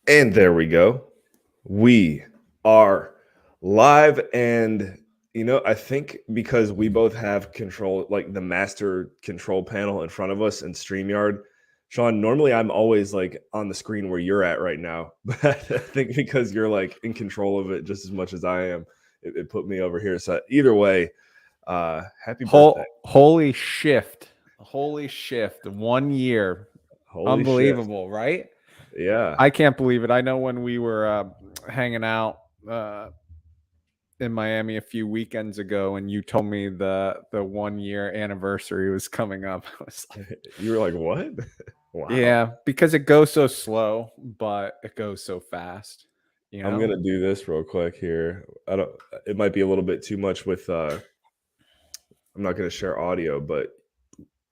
And there we go. We are live. And, I think because we both have control, like the master control panel in front of us and StreamYard, Sean, normally I'm always like on the screen where you're at right now. But I think because you're like in control of it just as much as I am, it put me over here. So either way, happy birthday. Holy shift. Holy shift. 1 year. Holy shit. Unbelievable, right? Yeah. I can't believe it. I know when we were hanging out uh, in Miami a few weekends ago and you told me the 1 year anniversary was coming up. I was like, You were like, what? Wow. yeah, because it goes so slow, but it goes so fast, you I'm know? gonna do this real quick here. I don't. It might be a little bit too much with. I'm not gonna share audio, but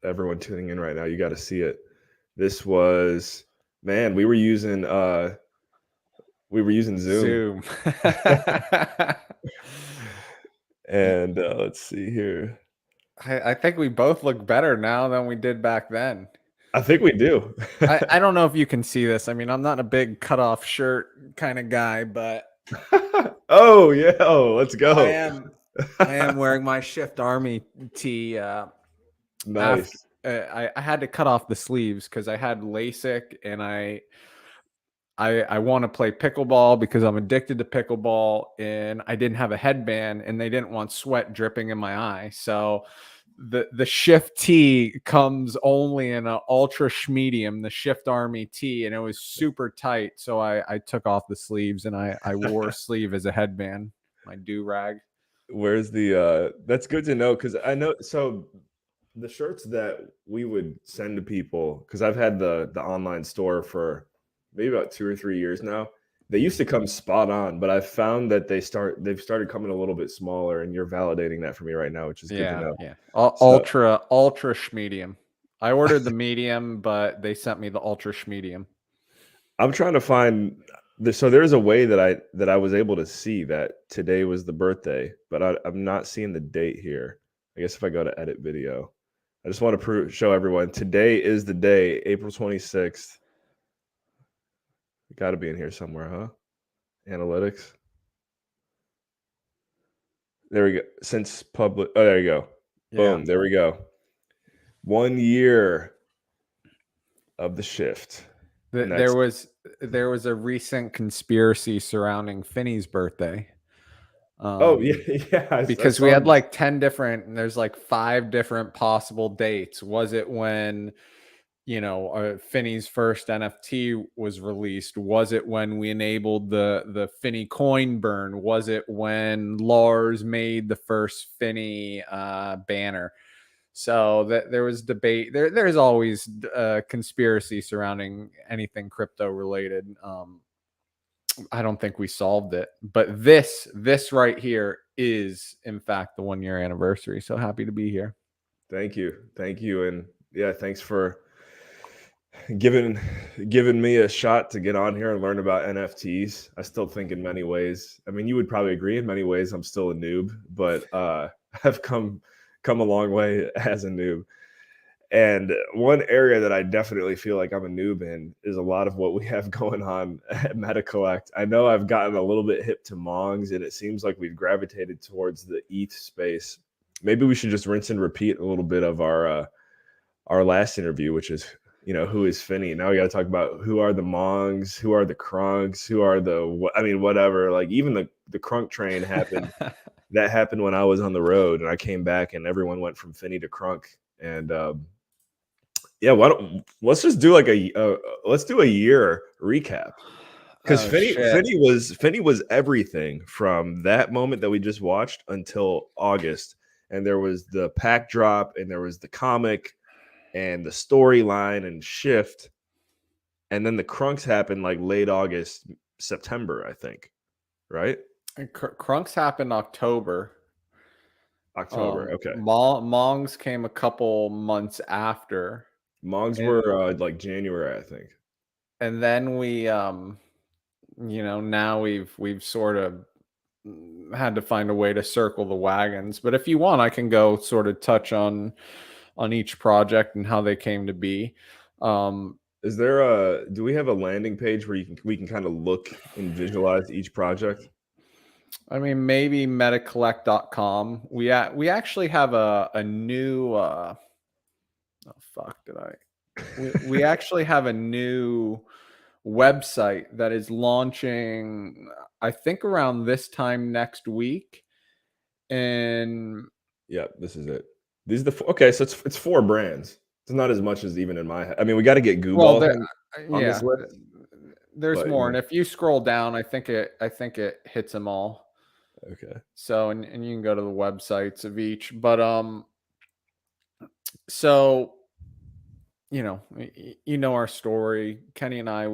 everyone tuning in right now, you got to see it. This was, man. We were using Zoom, Zoom. and let's see here. I think we both look better now than we did back then. I think we do. I don't know if you can see this. I mean, I'm not a big cutoff shirt kind of guy, but Oh yeah, oh, let's I go. am I am wearing my Shift Army tee. After Nice. I had to cut off the sleeves because I had LASIK and I want to play pickleball because I'm addicted to pickleball and I didn't have a headband and they didn't want sweat dripping in my eye. So the Shift T comes only in an ultra medium, the Shift Army T, and it was super tight. So I took off the sleeves and I wore a sleeve as a headband, my do rag. Where's the? That's good to know because I know. So the shirts that we would send to people, because I've had the online store for maybe about 2 or 3 years now. They used to come spot on, but I've found that they've started coming a little bit smaller, and you're validating that for me right now, which is good to Yeah, know. yeah. So Ultra medium. I ordered the medium, but they sent me the ultra medium. I'm trying to find the so there's a way that I was able to see that today was the birthday, but I'm not seeing the date here. I guess if I go to edit video, I just want to show everyone today is the day, April 26th. Got to be in here somewhere, huh? Analytics. There we go. Since public. Oh, there you go. Yeah. Boom. There we go. 1 year of the shift, and There that's was a recent conspiracy surrounding Finney's birthday. oh yeah, Um, yeah. I because we saw had this. like 10 different, and there's like five different possible dates. Was it when, Finney's first NFT was released? Was it when we enabled the Finney coin burn? Was it when Lars made the first Finney banner? So that there was debate. There's always conspiracy surrounding anything crypto related. I don't think we solved it, but this right here is in fact the 1 year anniversary. So happy to be here. Thank you, and yeah, thanks for giving giving me a shot to get on here and learn about NFTs. I still think in many ways, I mean, you would probably agree in many ways I'm still a noob, but I've come a long way as a noob. And one area that I definitely feel like I'm a noob in is a lot of what we have going on at MetaCollect. I know I've gotten a little bit hip to Mongs, and it seems like we've gravitated towards the ETH space. Maybe we should just rinse and repeat a little bit of our last interview, which is who is Finney. Now we got to talk about who are the Mongs, who are the Krunks, who are I mean, whatever. Like even the Crunk train happened. That happened when I was on the road, and I came back, and everyone went from Finney to Crunk. And yeah, why don't let's just do like let's do a year recap because Oh shit. Finney was everything from that moment that we just watched until August, and there was the pack drop, and there was the comic, and the storyline and shift, and then the Crunks happened like late August, September, I think, right? Crunks happened October. October. Okay, Mongs came a couple months after, Mongs and were like January, I think. then we now we've sort of had to find a way to circle the wagons. But if you want, I can go sort of touch on each project and how they came to be. Um, Is there a do we have a landing page where we can kind of look and visualize each project? I mean, maybe metacollect.com. We actually have a new oh fuck did I we actually have a new website that is launching, I think around this time next week. And Yeah, this is it. These are the okay, so it's 4 brands. It's not as much as even in my head. I mean, we gotta get well, Gooball on this yeah, list, there's but, you more. know, And if you scroll down, I think it hits them all. okay. So, and you can go to the websites of each. But so you know our story. Kenny and I,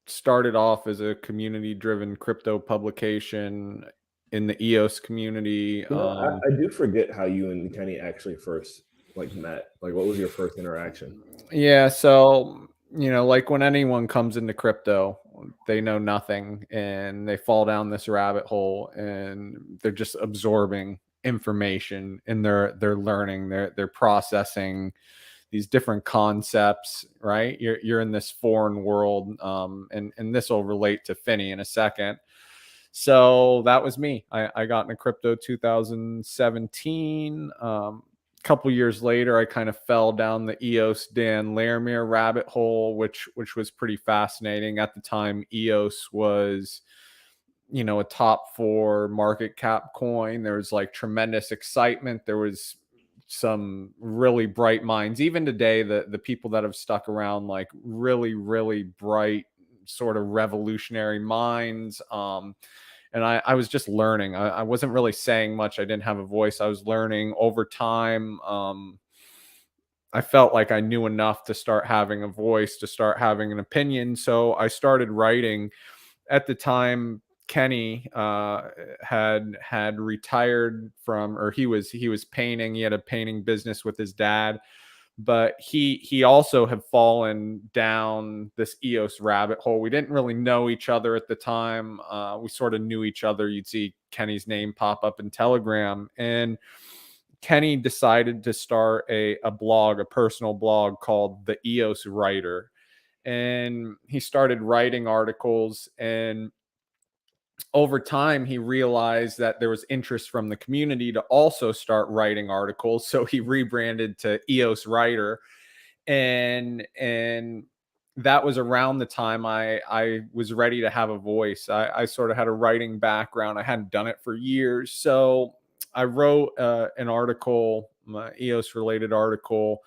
started off as a community driven crypto publication in the EOS community. You know, I do forget how you and Kenny actually first, like, met. Like, what was your first interaction? Yeah, so like when anyone comes into crypto, they know nothing and they fall down this rabbit hole and they're just absorbing information and they're learning, they're processing these different concepts, right? You're in this foreign world, and this will relate to Finney in a second. So that was me. I got into crypto 2017. Couple years later, I kind of fell down the EOS Dan Laramere rabbit hole, which was pretty fascinating. At the time, EOS was, a top 4 market cap coin. There was like tremendous excitement. There was some really bright minds. Even today, the people that have stuck around, like really, really bright, sort of revolutionary minds. And I was just learning. I wasn't really saying much. I didn't have a voice. I was learning over time. I felt like I knew enough to start having a voice, to start having an opinion. So I started writing. At the time, Kenny had retired from, or he was painting. He had a painting business with his dad, but he also had fallen down this EOS rabbit hole. We didn't really know each other at the time. We sort of knew each other. You'd see Kenny's name pop up in Telegram, and Kenny decided to start a blog, a personal blog called the EOS Writer. And he started writing articles, and over time he realized that there was interest from the community to also start writing articles, so he rebranded to EOS Writer. And that was around the time I was ready to have a voice. I sort of had a writing background. I hadn't done it for years, so I wrote an article, EOS related article,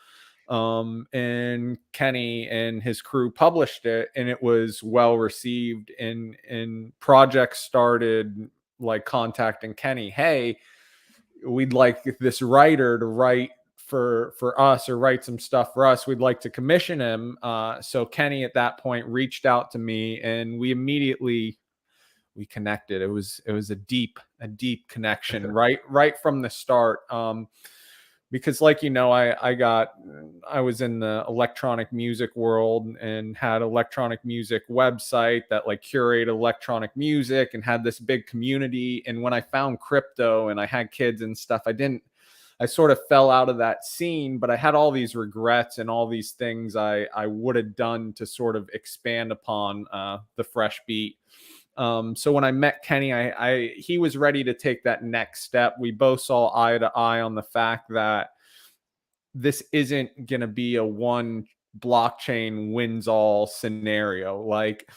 and Kenny and his crew published it, and it was well received. And projects started like contacting Kenny, hey, we'd like this writer to write for us, or write some stuff for us. We'd like to commission him. So Kenny at that point reached out to me, and we connected. It was a deep connection right from the start. Because like I was in the electronic music world and had electronic music website that like curated electronic music and had this big community. And when I found crypto and I had kids and stuff, I sort of fell out of that scene, but I had all these regrets and all these things I would have done to sort of expand upon the fresh beat. So when I met Kenny, he was ready to take that next step. We both saw eye to eye on the fact that this isn't going to be a one blockchain wins all scenario. Like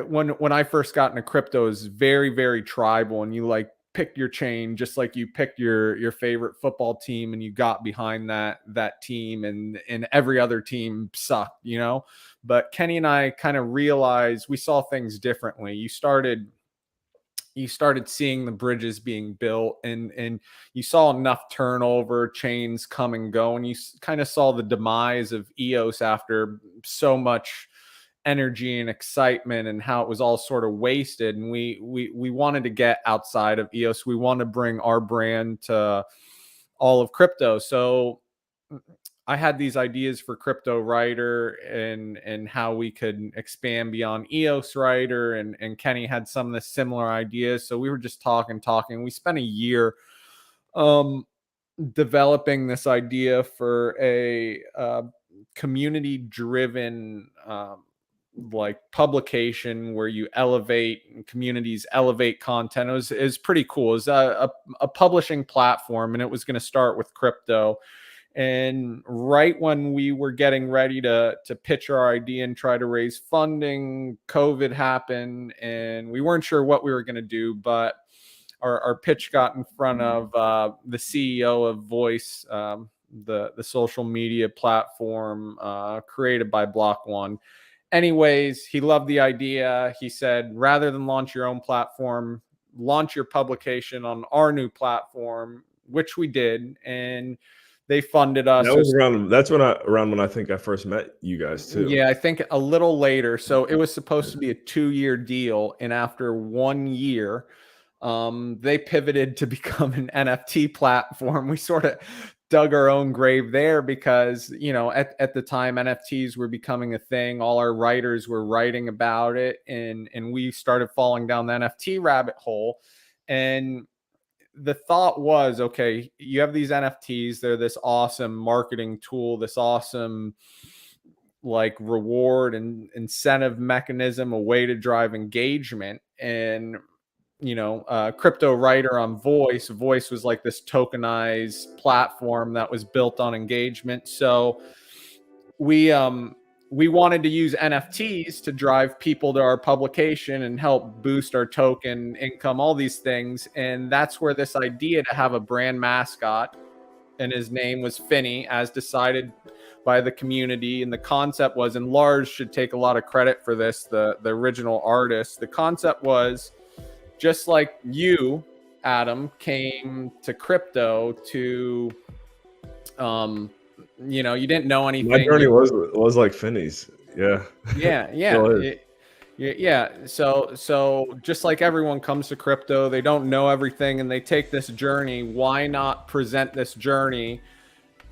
when I first got into crypto, it was very, very tribal, and you like picked your chain just like you picked your favorite football team, and you got behind that team, and every other team sucked. But Kenny and I kind of realized we saw things differently. You started seeing the bridges being built, and you saw enough turnover, chains come and go, and you kind of saw the demise of EOS after so much energy and excitement, and how it was all sort of wasted. And we wanted to get outside of EOS. We want to bring our brand to all of crypto. So I had these ideas for Crypto Writer, and how we could expand beyond EOS Writer, and Kenny had some of the similar ideas. So we were just talking. We spent a year um developing this idea for a community driven like publication where you elevate and communities elevate content. Is pretty cool. It was a publishing platform, and it was going to start with crypto. And right when we were getting ready to pitch our idea and try to raise funding, COVID happened, and we weren't sure what we were going to do. But our pitch got in front of the CEO of Voice, the social media platform created by Block One. Anyways, he loved the idea. He said, rather than launch your own platform, launch your publication on our new platform, which we did. And they funded us. That was around when I think I first met you guys too. Yeah, I think a little later. So it was supposed to be a 2-year deal. And after 1 year, they pivoted to become an NFT platform. We sort of dug our own grave there because, you know, at the time NFTs were becoming a thing. All our writers were writing about it, and we started falling down the NFT rabbit hole. And the thought was, okay, you have these NFTs, they're this awesome marketing tool, this awesome like reward and incentive mechanism, a way to drive engagement. And you know, crypto writer on Voice was like this tokenized platform that was built on engagement. So we wanted to use NFTs to drive people to our publication and help boost our token income, all these things. And that's where this idea to have a brand mascot, and his name was Finney, as decided by the community. And the concept was, and Lars should take a lot of credit for this, the original artist. The concept was, just like you, Adam, came to crypto to, you know, you didn't know anything. My journey was like Finney's. Yeah. Yeah. So just like everyone comes to crypto, they don't know everything and they take this journey. Why not present this journey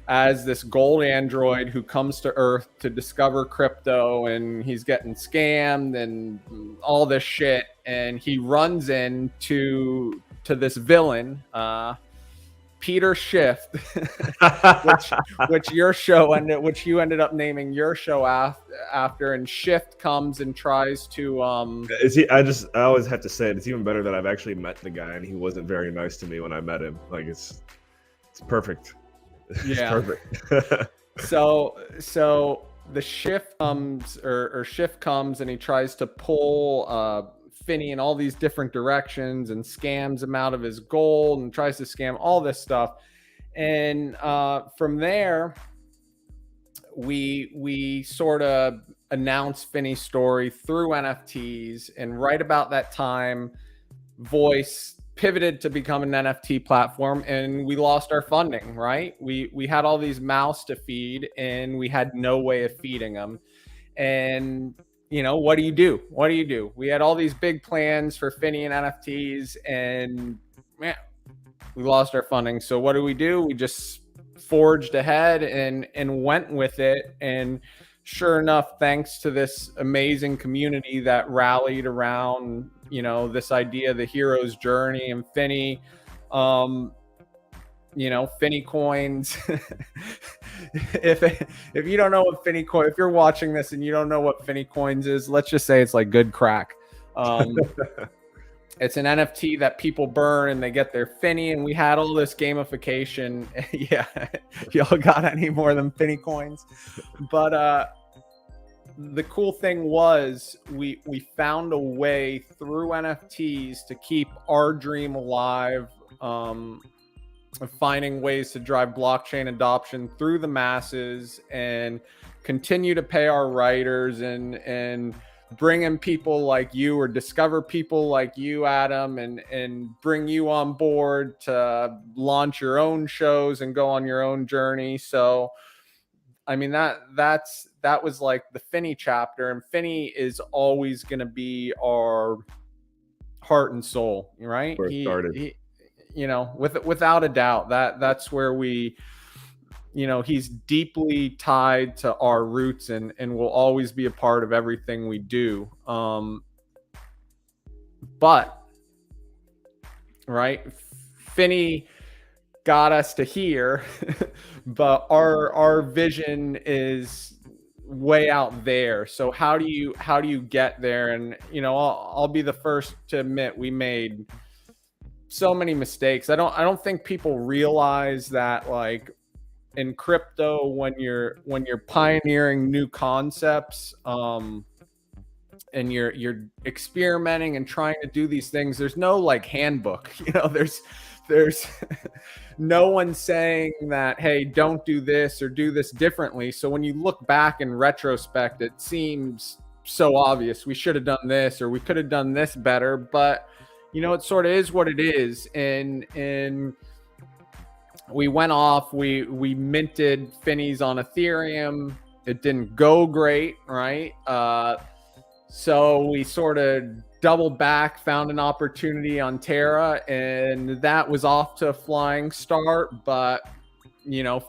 as this gold android who comes to Earth to discover crypto, and he's getting scammed and all this shit, and he runs into this villain, Peter Schiff, which you ended up naming your show after. And Schiff comes and tries to I always have to say it's even better that I've actually met the guy and he wasn't very nice to me when I met him. Like it's perfect. Yeah. Perfect. So the Schiff comes and he tries to pull Finney in all these different directions and scams him out of his gold and tries to scam all this stuff. And from there, we sort of announced Finney's story through NFTs. And right about that time, Voice pivoted to become an NFT platform, and we lost our funding, right? We had all these mouths to feed and we had no way of feeding them. And you know, what do you do? We had all these big plans for Finney and NFTs, and man, we lost our funding. So what do? We just forged ahead and went with it. And sure enough, thanks to this amazing community that rallied around, you know, this idea, the hero's journey, and Finney, you know, Finney coins. if you don't know what Finney coin, if you're watching this and you don't know what Finney coins is, let's just say it's like good crack. It's an NFT that people burn and they get their Finney, and we had all this gamification. Yeah, y'all got any more than Finney coins? But the cool thing was we found a way through NFTs to keep our dream alive, of finding ways to drive blockchain adoption through the masses and continue to pay our writers and bring in people like you, or discover people like you, Adam, and bring you on board to launch your own shows and go on your own journey. So I mean, that was like the Finney chapter, and Finney is always going to be our heart and soul, right? Where it started. You know, without a doubt, that's where we, you know, he's deeply tied to our roots and will always be a part of everything we do. But right, Finney got us to here, but our vision is way out there. So how do you get there? And I'll be the first to admit we made so many mistakes. I don't think people realize that, like, in crypto, when you're pioneering new concepts, and you're experimenting and trying to do these things, there's no like handbook. There's no one saying that, hey, don't do this or do this differently. So when you look back in retrospect, it seems so obvious. We should have done this, or we could have done this better. But it sort of is what it is. And we went off, we minted Finnies on Ethereum. It didn't go great, right? So we sort of doubled back, found an opportunity on Terra, and that was off to a flying start. But,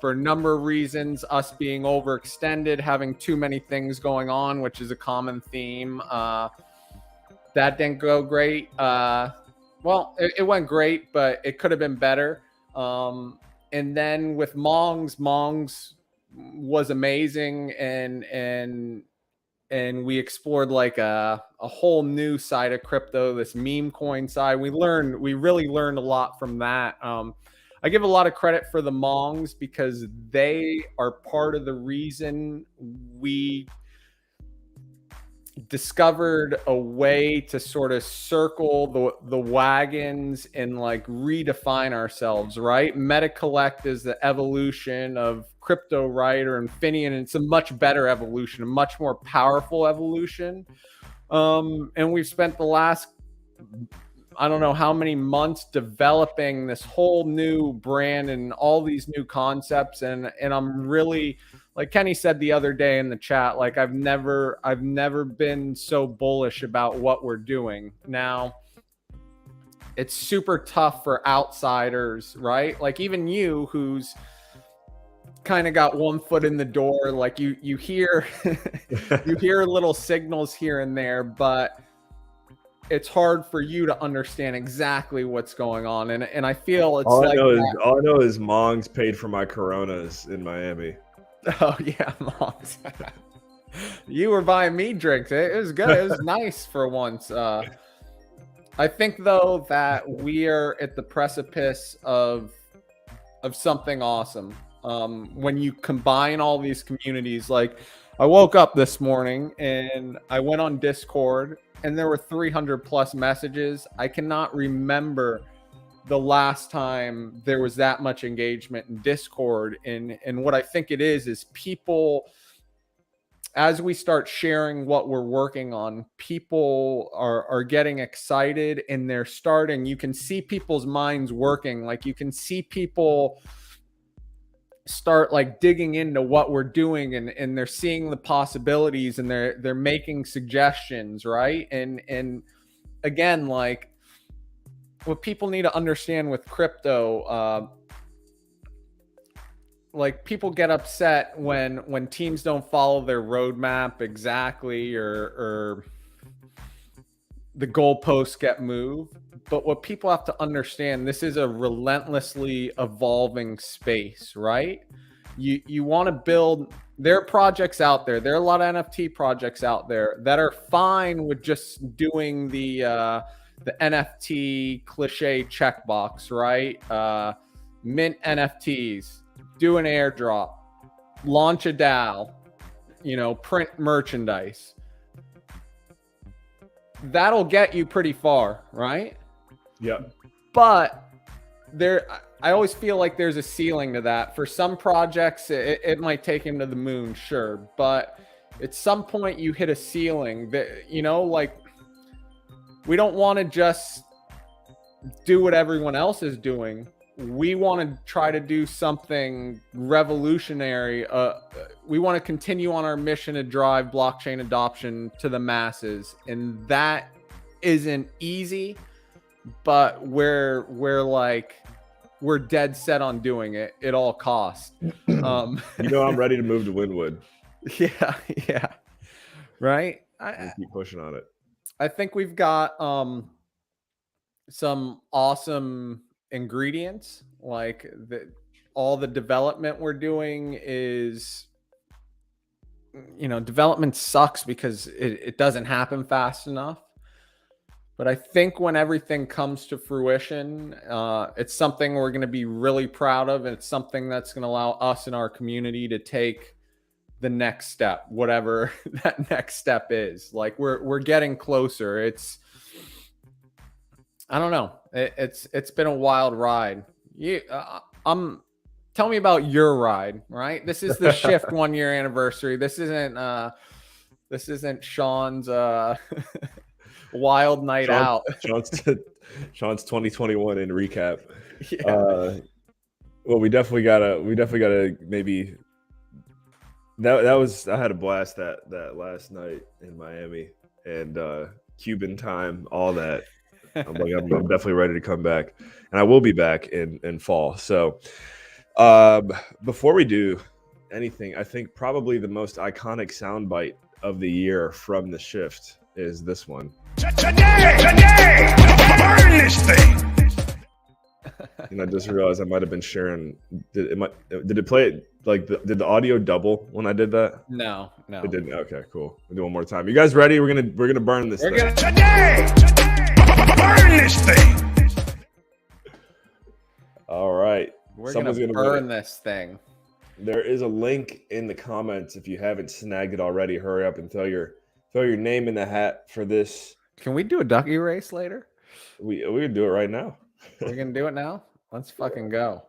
for a number of reasons, us being overextended, having too many things going on, which is a common theme, that didn't go great. Well, it went great, but it could have been better. And then with Mongs was amazing, and we explored like a whole new side of crypto, this meme coin side. We really learned a lot from that. I give a lot of credit for the Mongs because they are part of the reason we discovered a way to sort of circle the wagons and like redefine ourselves, right? MetaCollect is the evolution of crypto, right? Or Infineon, and it's a much better evolution, a much more powerful evolution. And we've spent the last, I don't know how many months developing this whole new brand and all these new concepts. And I'm really, like Kenny said the other day in the chat, like I've never been so bullish about what we're doing. Now, it's super tough for outsiders, right? Like even you, who's kind of got one foot in the door, like you hear you hear little signals here and there, but it's hard for you to understand exactly what's going on. And I feel it's all I know is Mongs paid for my Coronas in Miami. Oh yeah, Mongs. You were buying me drinks. It was good. It was nice for once. I think though that we are at the precipice of something awesome. When you combine all these communities, like I woke up this morning and I went on Discord and there were 300 plus messages. I cannot remember the last time there was that much engagement in Discord. And what I think it is people, as we start sharing what we're working on, people are getting excited and they're starting, you can see people's minds working. Like you can see people start like digging into what we're doing, and they're seeing the possibilities, and they're making suggestions, right? And again, like what people need to understand with crypto, like people get upset when teams don't follow their roadmap exactly, or the goalposts get moved. But what people have to understand, this is a relentlessly evolving space, right? You want to build, there are projects out there. There are a lot of NFT projects out there that are fine with just doing the NFT cliche checkbox, right? Mint NFTs, do an airdrop, launch a DAO, print merchandise. That'll get you pretty far, right? Yeah. But I always feel like there's a ceiling to that. For some projects, it might take him to the moon, sure. But at some point you hit a ceiling that, like we don't want to just do what everyone else is doing. We want to try to do something revolutionary. We want to continue on our mission to drive blockchain adoption to the masses. And that isn't easy, but we're dead set on doing it at all costs. I'm ready to move to Wynwood. Yeah. Right? I keep pushing on it. I think we've got some awesome ingredients. Like all the development we're doing is, development sucks because it doesn't happen fast enough. But I think when everything comes to fruition, it's something we're going to be really proud of. And it's something that's going to allow us and our community to take the next step, whatever that next step is. Like we're getting closer. I don't know. It's been a wild ride. Tell me about your ride, right? This is the Shift 1 year anniversary. This isn't Sean's wild night out. Sean's 2021 in recap. Yeah. Well, we definitely gotta maybe I had a blast that last night in Miami and Cuban time, all that. I'm definitely ready to come back, and I will be back in fall. So before we do anything, I think probably the most iconic soundbite of the year from the Shift is this one. Today, burn this thing. And I just realized I might have been sharing. Did it play it like did the audio double when I did that? No. It didn't. Okay, cool. We'll do one more time. You guys ready? We're gonna burn this thing. Today, burn this thing. All right. We're gonna burn this thing. There is a link in the comments if you haven't snagged it already. Hurry up and throw your name in the hat for this. Can we do a ducky race later? We can do it right now. We're gonna do it now. Let's fucking go.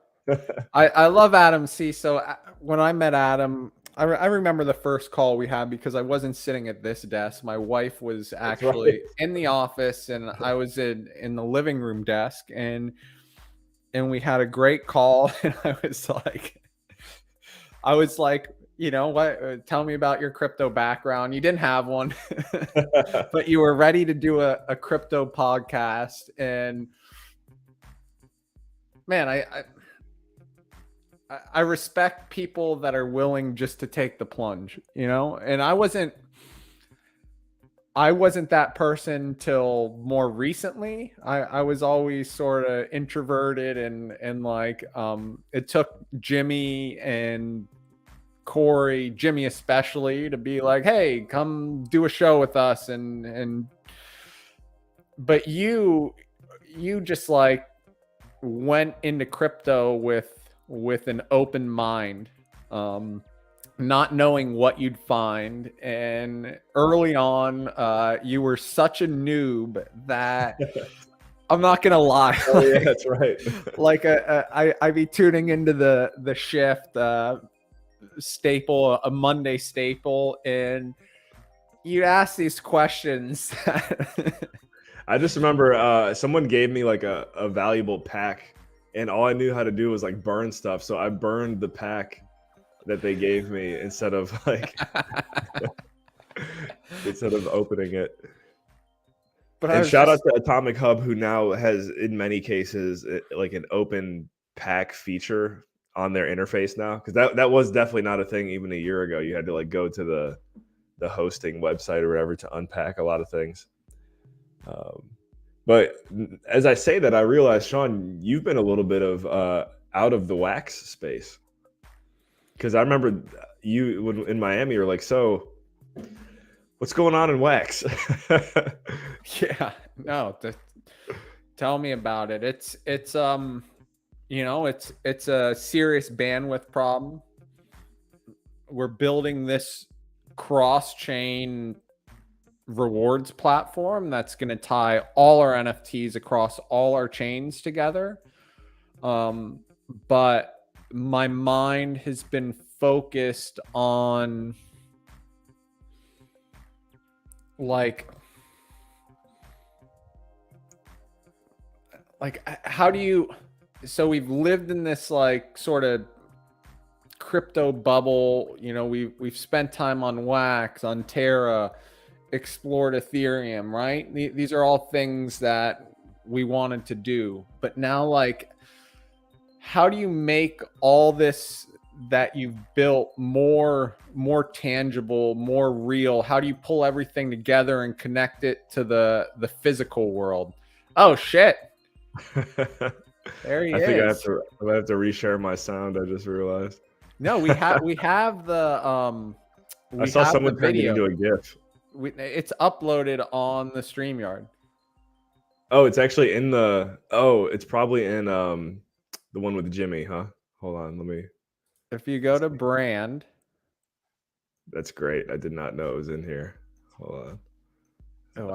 I love Adam C. So when I met Adam, I remember the first call we had because I wasn't sitting at this desk. My wife was actually in the office, and I was in the living room desk, and we had a great call. And I was like, you know what? Tell me about your crypto background. You didn't have one, but you were ready to do a crypto podcast. And man, I respect people that are willing just to take the plunge, and I wasn't that person till more recently. I was always sort of introverted and like, it took Jimmy and Corey, Jimmy especially, to be like, hey, come do a show with us. But you just like went into crypto with an open mind, not knowing what you'd find. And early on, you were such a noob that I'm not gonna lie. Oh yeah, that's right. Like I'd be tuning into the Shift staple, a Monday staple, and you ask these questions. I just remember someone gave me like a valuable pack, and all I knew how to do was like burn stuff. So I burned the pack that they gave me instead of like instead of opening it. But shout out to Atomic Hub, who now has in many cases like an open pack feature on their interface now, because that was definitely not a thing even a year ago. You had to like go to the hosting website or whatever to unpack a lot of things. But as I say that, I realize, Sean, you've been a little bit of out of the wax space, because I remember you in Miami, you're like, so what's going on in wax? Yeah, no, tell me about it. It's it's a serious bandwidth problem. We're building this cross-chain rewards platform that's going to tie all our NFTs across all our chains together. But my mind has been focused on like how do you, so we've lived in this like sort of crypto bubble, we've spent time on Wax, on Terra, explored Ethereum, right? These are all things that we wanted to do. But now, like, how do you make all this that you've built more tangible, more real? How do you pull everything together and connect it to the physical world? Oh shit. There he I think is. I have to reshare my sound. I just realized. No, we have the I saw have the someone turned it video. into a GIF. It's uploaded on the StreamYard. Oh, it's actually in the. Oh, it's probably in the one with Jimmy, huh? Hold on, let me. If you go to brand, That's great. I did not know it was in here. Hold on. oh,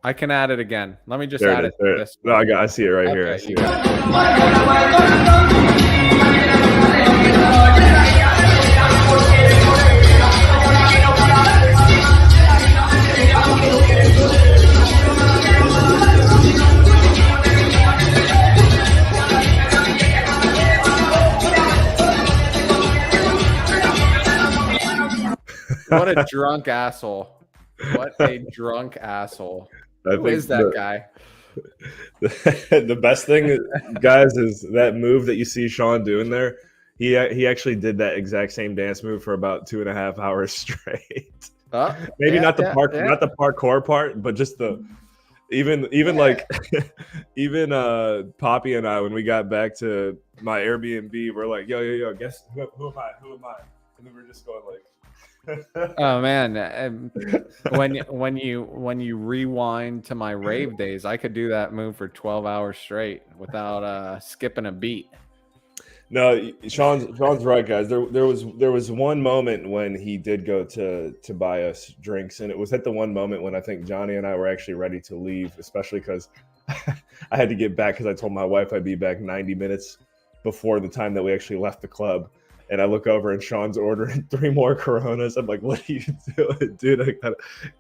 I can add it again. Let me just There add it it is. There to it- this No, one. I see it right here. I Okay, see you it. got it. What a drunk asshole. What a drunk asshole. I Who think is that guy? the best thing, guys, is that move that you see Sean doing there. He actually did that exact same dance move for about 2.5 hours straight. Oh, Maybe yeah, not the yeah. not the parkour part, but just the even Yeah. like even Poppy and I, when we got back to my Airbnb, we're like, yo, guess who am I? Who am I? And then we're just going like. Oh man, when you rewind to my rave days, I could do that move for 12 hours straight without skipping a beat. No, Sean's right, guys. There was one moment when he did go to buy us drinks, and it was at the one moment when I think Johnny and I were actually ready to leave, especially because I had to get back because I told my wife I'd be back 90 minutes before the time that we actually left the club. And I look over and Sean's ordering 3 more Coronas. I'm like, "What are you doing, dude? I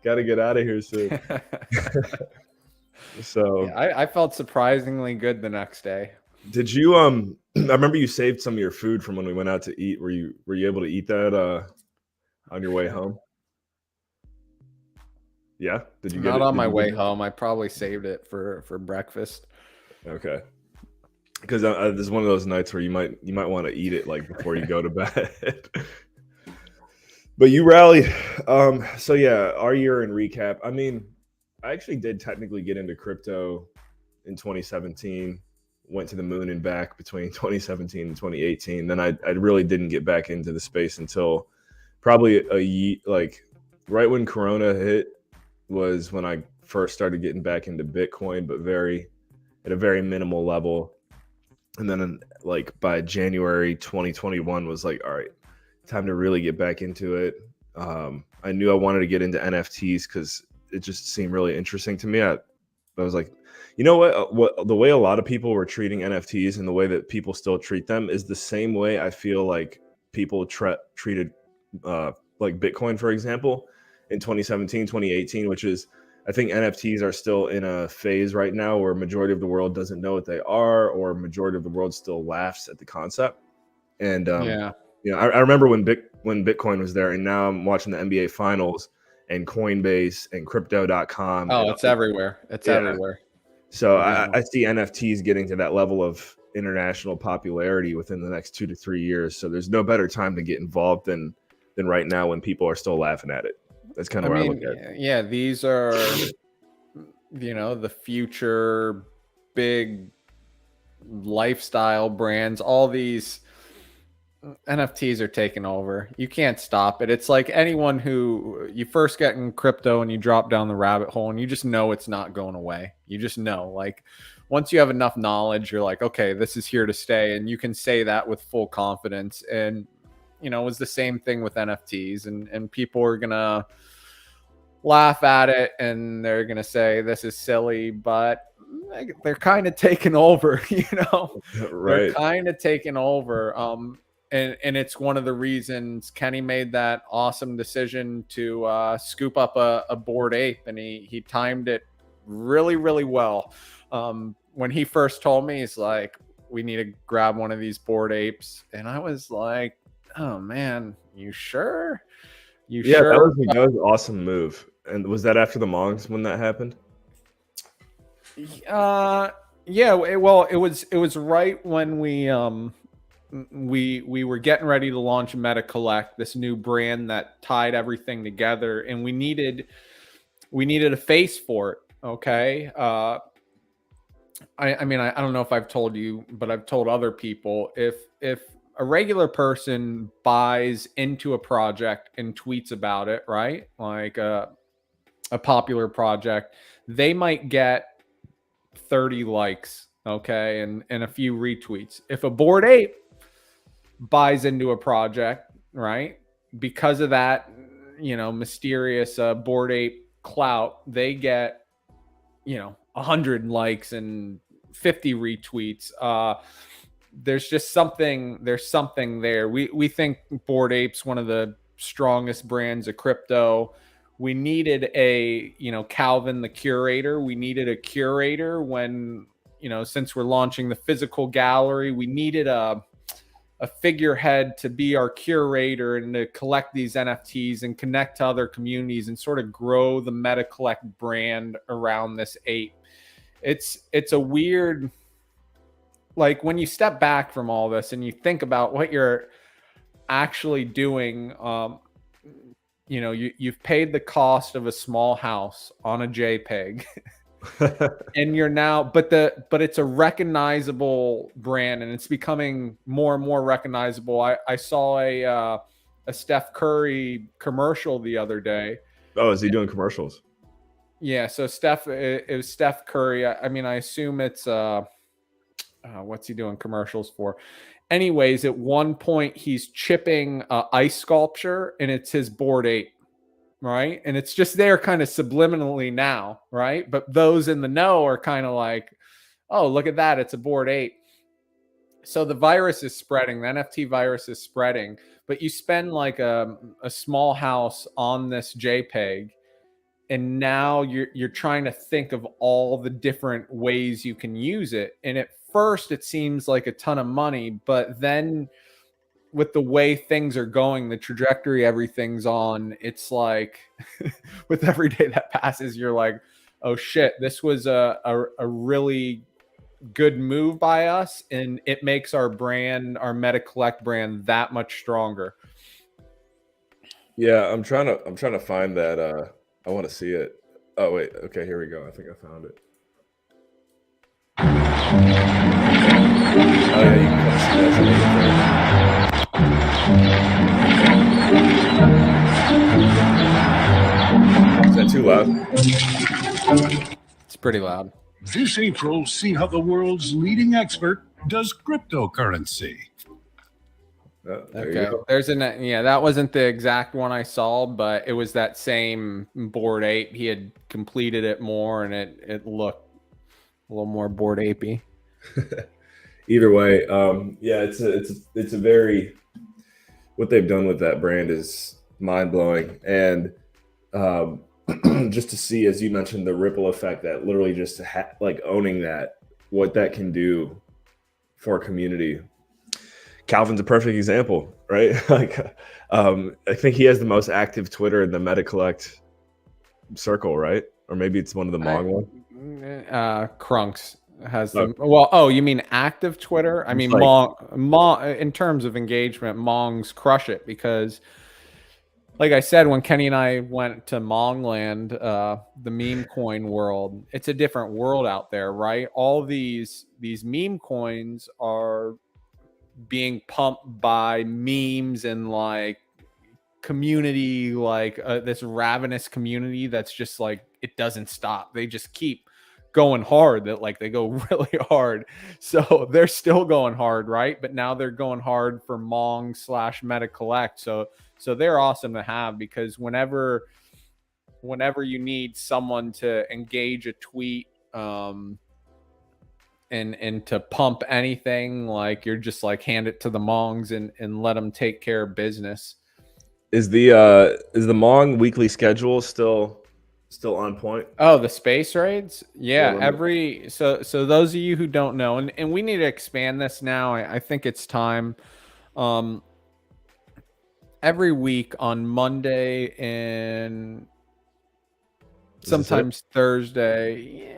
gotta get out of here soon." So, Yeah, I felt surprisingly good the next day. did you I remember you saved some of your food from when we went out to eat. Were you able to eat that on your way home? Yeah, did you get Not it? on Did my you way get it? home. I probably saved it for breakfast. Okay, because this is one of those nights where you might want to eat it like before you go to bed. But you rallied. So yeah, our year in recap. I mean, I actually did technically get into crypto in 2017. Went to the moon and back between 2017 and 2018. Then I really didn't get back into the space until probably a year, like right when Corona hit was when I first started getting back into Bitcoin, but at a very minimal level. And then like by January 2021 was like, all right, time to really get back into it. I knew I wanted to get into NFTs because it just seemed really interesting to me. I was like, you know what the way a lot of people were treating NFTs and the way that people still treat them is the same way I feel like people treated like Bitcoin, for example, in 2017, 2018, which is, I think NFTs are still in a phase right now where majority of the world doesn't know what they are, or majority of the world still laughs at the concept. And Yeah. I remember when Bitcoin was there, and now I'm watching the NBA Finals and Coinbase and Crypto.com. Oh, and it's everywhere. It's Yeah. everywhere. So Yeah. I see NFTs getting to that level of international popularity within the next 2 to 3 years. So there's no better time to get involved than right now when people are still laughing at it. That's kind of where I look at it. Yeah, these are the future big lifestyle brands. All these NFTs are taking over. You can't stop it. It's like anyone who you first get in crypto and you drop down the rabbit hole and you just know it's not going away. You just know, like, once you have enough knowledge, you're like, okay, this is here to stay. And you can say that with full confidence. And, it was the same thing with NFTs, and people are going to laugh at it and they're going to say, this is silly, but they're kind of taking over, Right. They're kind of taking over. And it's one of the reasons Kenny made that awesome decision to scoop up a Bored Ape, and he timed it really, really well. When he first told me, he's like, we need to grab one of these Bored Apes. And I was like, oh man, you sure? Yeah, Sure? that was an awesome move. And was that after the Mongs when that happened? Yeah, it was right when we were getting ready to launch MetaCollect, this new brand that tied everything together, and we needed a face for it. Okay. I mean, I don't know if I've told you, but I've told other people, if a regular person buys into a project and tweets about it, right? Like a popular project, they might get 30 likes, okay, and a few retweets. If a Bored Ape buys into a project, right? Because of that, mysterious Bored Ape clout, they get, 100 likes and 50 retweets. There's just something. There's something there. We think Bored Ape's one of the strongest brands of crypto. We needed a, Calvin the curator. We needed a curator when, since we're launching the physical gallery, we needed a figurehead to be our curator and to collect these NFTs and connect to other communities and sort of grow the MetaCollect brand around this ape. It's a weird, like when you step back from all this and you think about what you're actually doing, you've paid the cost of a small house on a JPEG. And you're now, but it's a recognizable brand and it's becoming more and more recognizable. I saw a Steph Curry commercial the other day. Oh, is he doing commercials? Yeah, so it was Steph Curry. I mean, I assume it's what's he doing commercials for? Anyways, at one point he's chipping ice sculpture and it's his Bored Ape. Right. And it's just there kind of subliminally now. Right. But those in the know are kind of like, oh, look at that. It's a Bored Ape. So the virus is spreading. The NFT virus is spreading. But you spend like a small house on this JPEG. And now you're trying to think of all the different ways you can use it. And at first it seems like a ton of money. But then with the way things are going, the trajectory everything's on, it's like with every day that passes, you're like, oh shit, this was a really good move by us, and it makes our brand, our MetaCollect brand, that much stronger. Yeah, I'm trying to find that. I want to see it. Oh wait, okay, here we go. I think I found it. Oh yeah, you can kind of see that. Is that too loud? It's pretty loud. This April, see how the world's leading expert does cryptocurrency. There you Okay. go. That wasn't the exact one I saw, but it was that same Bored Ape. He had completed it more and it looked a little more Bored Apey. Either way, yeah, it's a very, what they've done with that brand is mind blowing, and just to see, as you mentioned, the ripple effect that literally just like owning that, what that can do for a community. Calvin's a perfect example, right? Like, I think he has the most active Twitter in the MetaCollect circle, right? Or maybe it's one of the Mong ones. Krunks has them. Well, oh, you mean active Twitter? I mean, Mong, in terms of engagement, Mongs crush it because, like I said, when Kenny and I went to Mongland, the meme coin world, it's a different world out there, right? All these meme coins are being pumped by memes and like community, like this ravenous community that's just like, it doesn't stop. They just keep going hard, that like they go really hard. So they're still going hard, right? But now they're going hard for Mong / MetaCollect. So they're awesome to have, because whenever you need someone to engage a tweet, and to pump anything, like you're just like hand it to the Mongs and let them take care of business. Is the Mong weekly schedule still on point? Oh, the space raids? Yeah, so those of you who don't know, and we need to expand this now. I think it's time. Every week on Monday and sometimes Thursday. Yeah.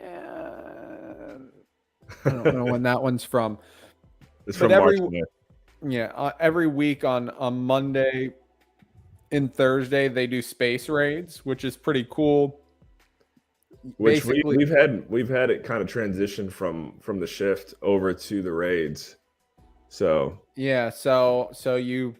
I don't know when that one's from. It's from March. Yeah, every week on Monday and Thursday they do space raids, which is pretty cool. which basically, we've had it kind of transition from the shift over to the raids. So yeah. So you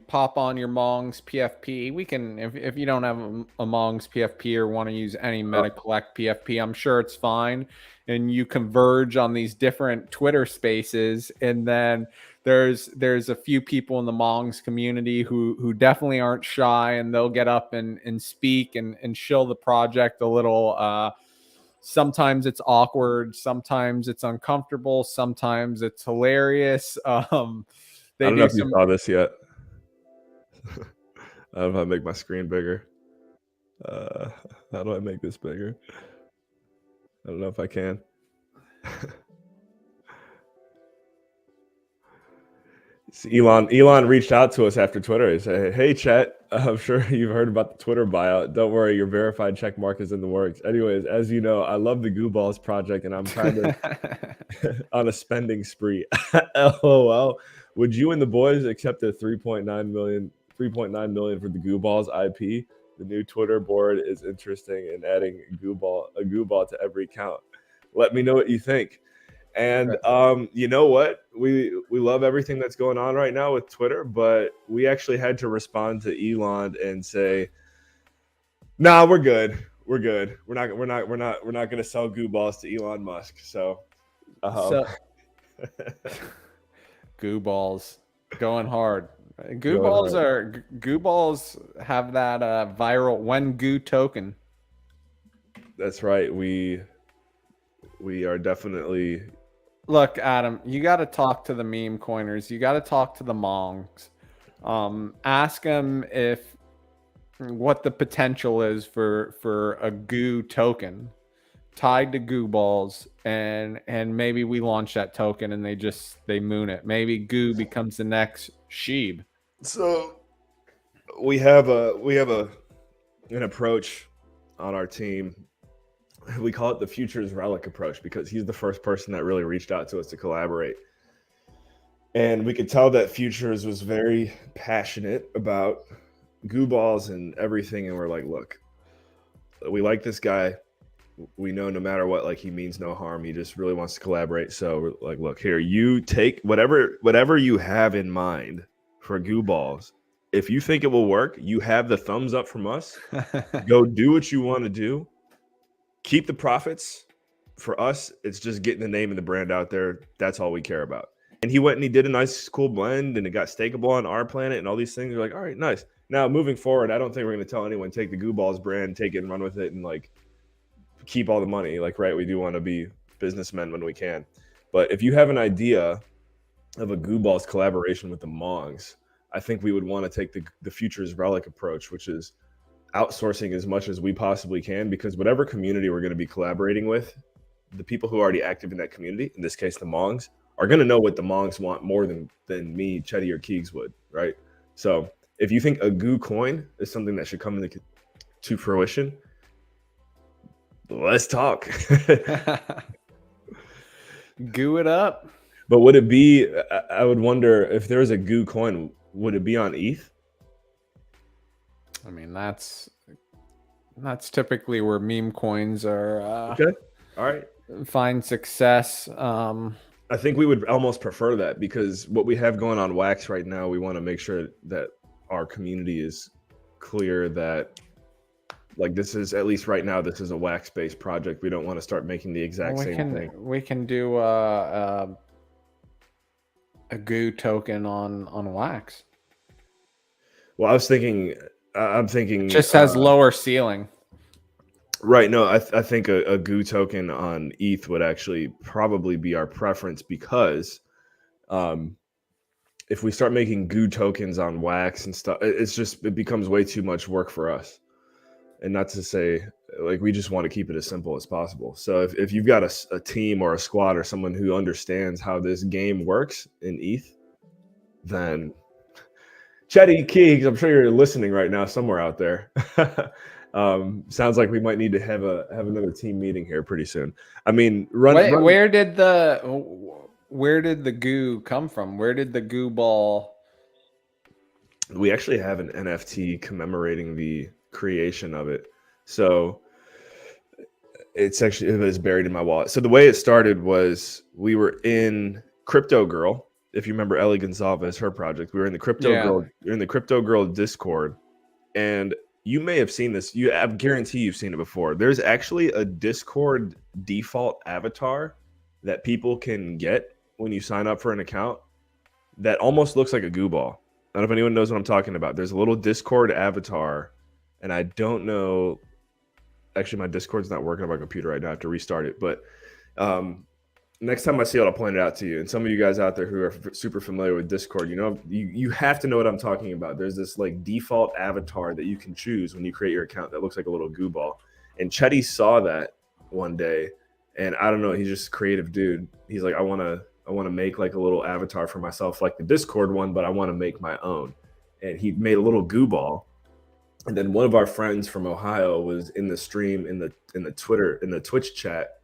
pop on your Mongs PFP. We can, if you don't have a Mongs PFP or want to use any meta collect PFP, I'm sure it's fine. And you converge on these different Twitter spaces, and then there's a few people in the Mongs community who definitely aren't shy, and they'll get up and speak and shill the project a little. Sometimes it's awkward, sometimes it's uncomfortable, sometimes it's hilarious. I They don't know do if you some saw this yet. I don't know how to make my screen bigger. How do I make this bigger? I don't know if I can. Elon reached out to us after Twitter. He said, "Hey, Chet, I'm sure you've heard about the Twitter buyout. Don't worry, your verified check mark is in the works. Anyways, as you know, I love the Goo Balls project, and I'm kind of on a spending spree. LOL. Would you and the boys accept a 3.9 million for the Goo Balls IP? The new Twitter board is interesting in adding a Goo Ball to every account. Let me know what you think." And you know what? We love everything that's going on right now with Twitter, but we actually had to respond to Elon and say, "Nah, we're good. We're good. We're not going to sell Goo Balls to Elon Musk." So, Goo Balls going hard. Goo Going Balls hard. Goo Balls have that viral when Goo token. That's right. We are definitely. Look, Adam, you got to talk to the meme coiners. You got to talk to the Mongs. Ask them what the potential is for a Goo token tied to Goo Balls, and maybe we launch that token and they moon it. Maybe Goo becomes the next Sheeb. So we have an approach on our team. We call it the Futures Relic approach because he's the first person that really reached out to us to collaborate. And we could tell that Futures was very passionate about Goo Balls and everything. And we're like, look, we like this guy. We know no matter what, like, he means no harm. He just really wants to collaborate. So we're like, look, here, you take whatever you have in mind for Goo Balls. If you think it will work, you have the thumbs up from us. Go do what you want to do. Keep the profits. For us, it's just getting the name and the brand out there. That's all we care about. And he went and he did a nice, cool blend, and it got stakeable on our planet and all these things. We're like, all right, nice. Now, moving forward, I don't think we're going to tell anyone, take the Goo Balls brand, take it and run with it and, like, keep all the money. Like, right, we do want to be businessmen when we can. But if you have an idea of a Goo Balls collaboration with the Mongs, I think we would want to take the Futures Relic approach, which is outsourcing as much as we possibly can, because whatever community we're going to be collaborating with, the people who are already active in that community, in this case the Mongs, are going to know what the Mongs want more than me, Chetty, or Keegs would, right? So if you think a Goo coin is something that should come to fruition, let's talk. Goo it up. But would it be, I would wonder, if there's a Goo coin, would it be on ETH? I mean, that's typically where meme coins are. Okay. All right. Find success. I think we would almost prefer that, because what we have going on Wax right now, we want to make sure that our community is clear that, like, this is, at least right now, this is a Wax-based project. We don't want to start making the exact same thing. We can do a Goo token on Wax. Well, I'm thinking Just has lower ceiling. Right. No, I think a Goo token on ETH would actually probably be our preference, because if we start making Goo tokens on Wax and stuff, it becomes way too much work for us. And not to say, like, we just want to keep it as simple as possible. So if you've got a team or a squad or someone who understands how this game works in ETH, then Chetty, Keegs, I'm sure you're listening right now somewhere out there. Sounds like we might need to have another team meeting here pretty soon. I mean, where did the Goo come from? Where did the Goo Ball? We actually have an NFT commemorating the creation of it. So it was buried in my wallet. So the way it started was we were in Crypto Girl. If you remember Ellie Gonzalez, her project, we were in the Crypto Girl Discord, and you may have seen this. I guarantee you've seen it before. There's actually a Discord default avatar that people can get when you sign up for an account that almost looks like a goo ball. I don't know if anyone knows what I'm talking about. There's a little Discord avatar, and I don't know. Actually, my Discord's not working on my computer right now. I have to restart it. But next time I see it, I'll point it out to you. And some of you guys out there who are super familiar with Discord, you have to know what I'm talking about. There's this like default avatar that you can choose when you create your account that looks like a little goo ball. And Chetty saw that one day, and I don't know, he's just a creative dude. He's like, I want to make like a little avatar for myself, like the Discord one, but I want to make my own. And he made a little goo ball. And then one of our friends from Ohio was in the stream in the Twitch chat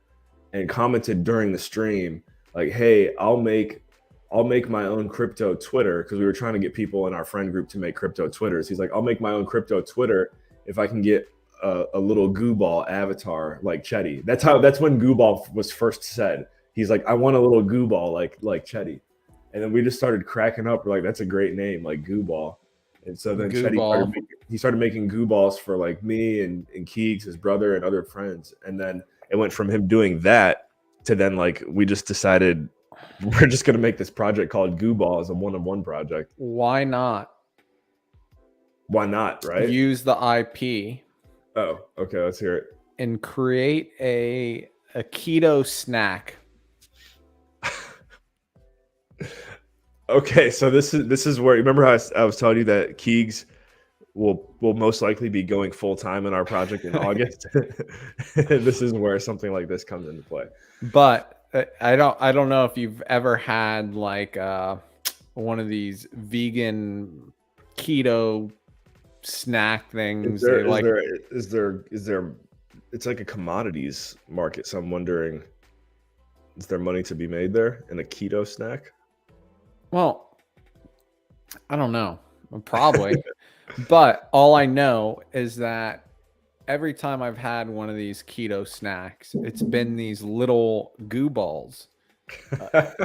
and commented during the stream like, "Hey, I'll make my own crypto Twitter," because we were trying to get people in our friend group to make crypto Twitters. He's like, "I'll make my own crypto Twitter if I can get a little goo ball avatar like Chetty." That's when goo ball was first said. He's like, "I want a little goo ball like Chetty," and then we just started cracking up. We're like, "That's a great name, like goo ball." And so then Chetty started making goo balls for like me and Keegs, his brother, and other friends. And then it went from him doing that to then like we just decided we're just gonna make this project called Goo Ball as a one-on-one project. Why not? Why not, right? Use the IP. Oh, okay, let's hear it. And create a keto snack. Okay, so this is where, remember how I was telling you that Keegs will most likely be going full time in our project in August. This is where something like this comes into play. But I don't know if you've ever had like one of these vegan keto snack things. Is there it's like a commodities market, so I'm wondering, is there money to be made there in a keto snack? Well, I don't know. Probably. But all I know is that every time I've had one of these keto snacks, it's been these little goo balls.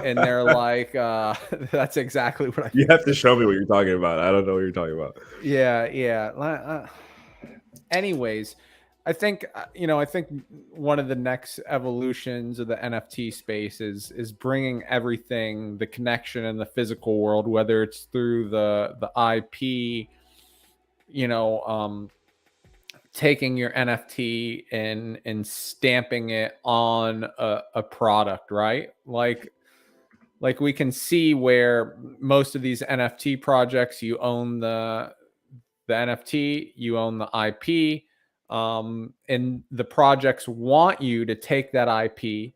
And they're like, that's exactly what I You have to show me what you're talking about. I don't know what you're talking about. Yeah. Anyways, I think one of the next evolutions of the NFT space is bringing everything, the connection in the physical world, whether it's through the IP, taking your NFT and stamping it on a product, right? Like we can see where most of these NFT projects, you own the NFT, you own the IP. And the projects want you to take that IP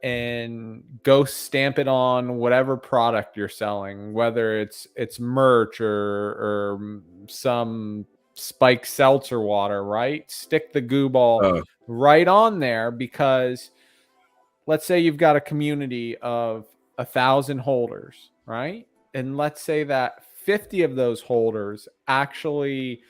and go stamp it on whatever product you're selling, whether it's merch or some spiked seltzer water, right? Stick the goo ball right on there, because let's say you've got a community of 1,000 holders, right? And let's say that 50 of those holders actually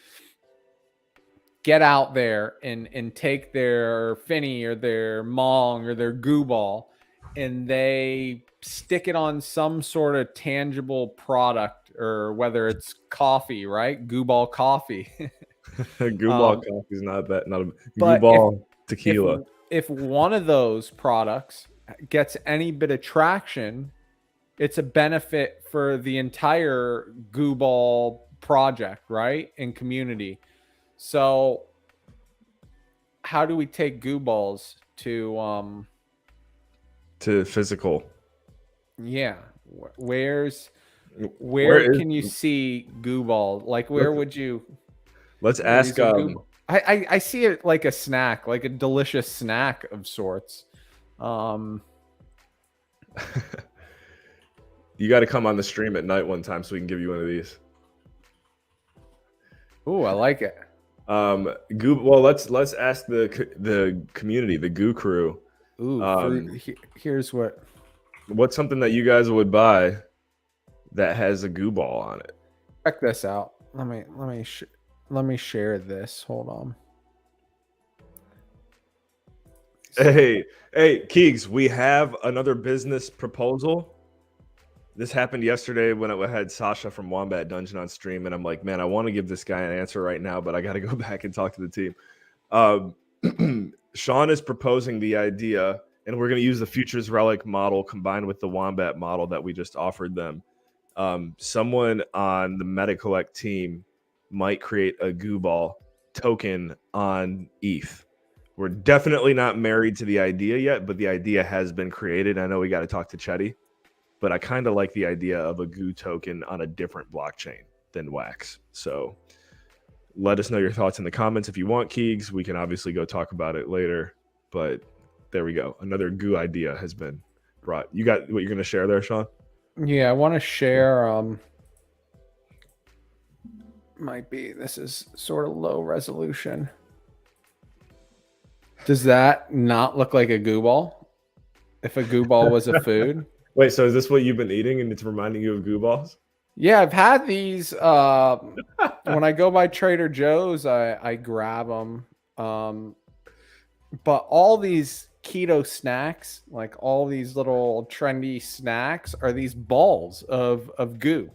get out there and take their Finny or their Mong or their goo ball and they stick it on some sort of tangible product, or whether it's coffee, right? Goo ball coffee. Goo ball coffee is not bad. Not a goo ball tequila. If one of those products gets any bit of traction, it's a benefit for the entire goo ball project, right? And community. So how do we take goo balls to physical? Yeah. Where can you see goo ball? Like, where would you? Let's ask. I see it like a snack, like a delicious snack of sorts. You got to come on the stream at night one time so we can give you one of these. Ooh, I like it. Well, let's ask the community, the Goo crew. Ooh, here's what's something that you guys would buy that has a goo ball on it. Check this out. Let me share this. Hold on. Hey, Keegs, we have another business proposal. This happened yesterday when I had Sasha from Wombat Dungeon on stream, and I'm like, man, I want to give this guy an answer right now, but I got to go back and talk to the team. Sean is proposing the idea, and we're going to use the Futures Relic model combined with the Wombat model that we just offered them. Someone on the MetaCollect team might create a goo ball token on ETH. We're definitely not married to the idea yet, but the idea has been created. I know we got to talk to Chetty, but I kind of like the idea of a goo token on a different blockchain than Wax. So let us know your thoughts in the comments if you want, Keegs. We can obviously go talk about it later, but there we go. Another goo idea has been brought. You got what you're going to share there, Sean? Yeah, I want to share. This is sort of low resolution. Does that not look like a goo ball? If a goo ball was a food? Wait, so is this what you've been eating and it's reminding you of goo balls? Yeah, I've had these. When I go by Trader Joe's, I grab them. But all these keto snacks, like all these little trendy snacks, are these balls of goo.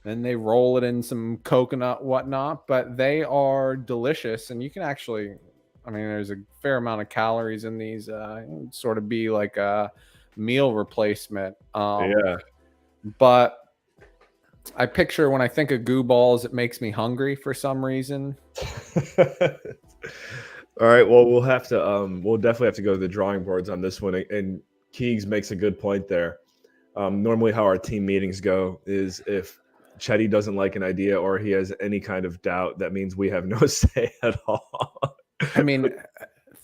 And they roll it in some coconut, whatnot. But they are delicious. And you can actually, there's a fair amount of calories in these. Sort of be like a meal replacement. Yeah. But I picture when I think of goo balls, it makes me hungry for some reason. All right. Well, we'll definitely have to go to the drawing boards on this one. And Keegs makes a good point there. Normally how our team meetings go is if Chetty doesn't like an idea or he has any kind of doubt, that means we have no say at all.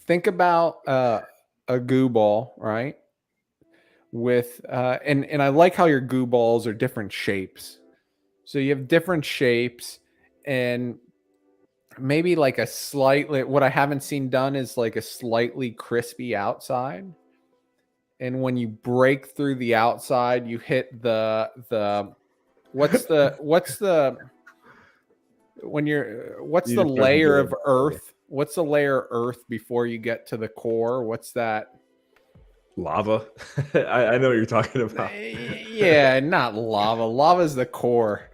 Think about a goo ball, right? With and I like how your goo balls are different shapes. So you have different shapes, and maybe like a slightly, what I haven't seen done is like a slightly crispy outside. And when you break through the outside, you hit the what's the layer of earth? What's the layer of earth before you get to the core? What's that? Lava. I know what you're talking about. Yeah, not lava. Lava is the core.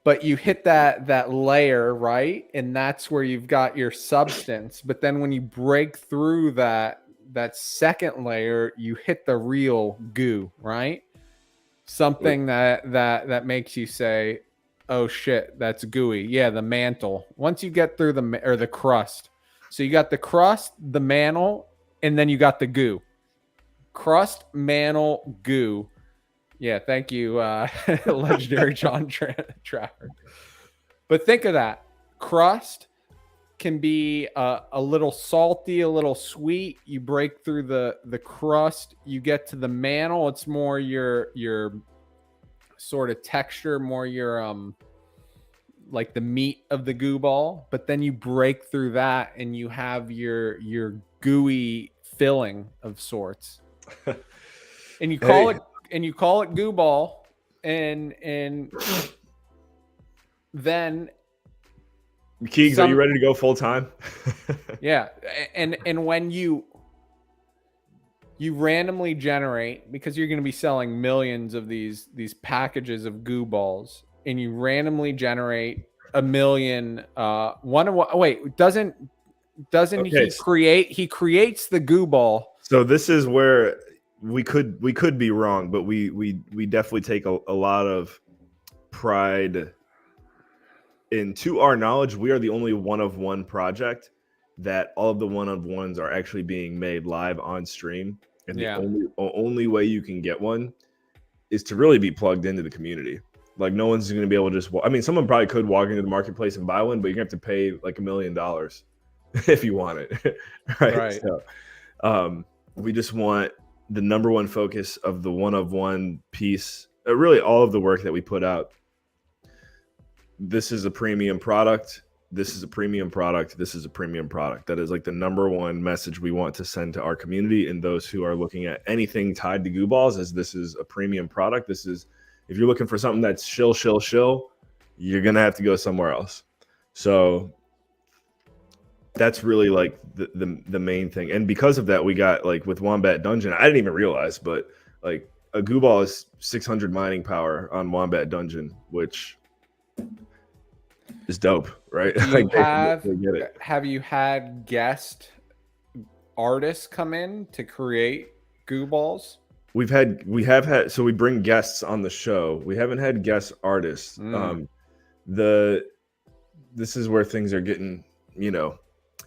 But you hit that layer, right? And that's where you've got your substance. But then when you break through that second layer, you hit the real goo, right? Something that makes you say, oh shit, that's gooey. Yeah, the mantle. Once you get through the crust. So you got the crust, the mantle, and then you got the goo. Crust, mantle, goo. Yeah, thank you, legendary John Trafford. But think of that. Crust can be a little salty, a little sweet. You break through the crust, you get to the mantle. It's more your sort of texture, more your like the meat of the goo ball. But then you break through that, and you have your gooey filling of sorts, and you call it goo ball, and then Keegs, are you ready to go full time? Yeah, and when you randomly generate, because you're going to be selling millions of these packages of goo balls, and you randomly generate a million. Doesn't he creates the goo ball? So this is where we could be wrong, but we definitely take a lot of pride in, to our knowledge, we are the only one-of-one project that all of the one-of-ones are actually being made live on stream. And the only way you can get one is to really be plugged into the community. Like, no one's going to be able to just someone probably could walk into the marketplace and buy one, but you're going to have to pay like $1 million if you want it. Right. So we just want the number one focus of the one-of-one piece, really all of the work that we put out. This is a premium product. This is a premium product. This is a premium product. That is like the number one message we want to send to our community and those who are looking at anything tied to goo balls, as this is a premium product. This is, if you're looking for something that's shill, you're going to have to go somewhere else. So that's really like the main thing. And because of that, we got like with Wombat Dungeon, I didn't even realize, but like a goo ball is 600 mining power on Wombat Dungeon, which is dope, right? Do you Like have they get it. have you had guest artists come in to create goo balls? We have had, so we bring guests on the show. We haven't had guest artists. This is where things are getting,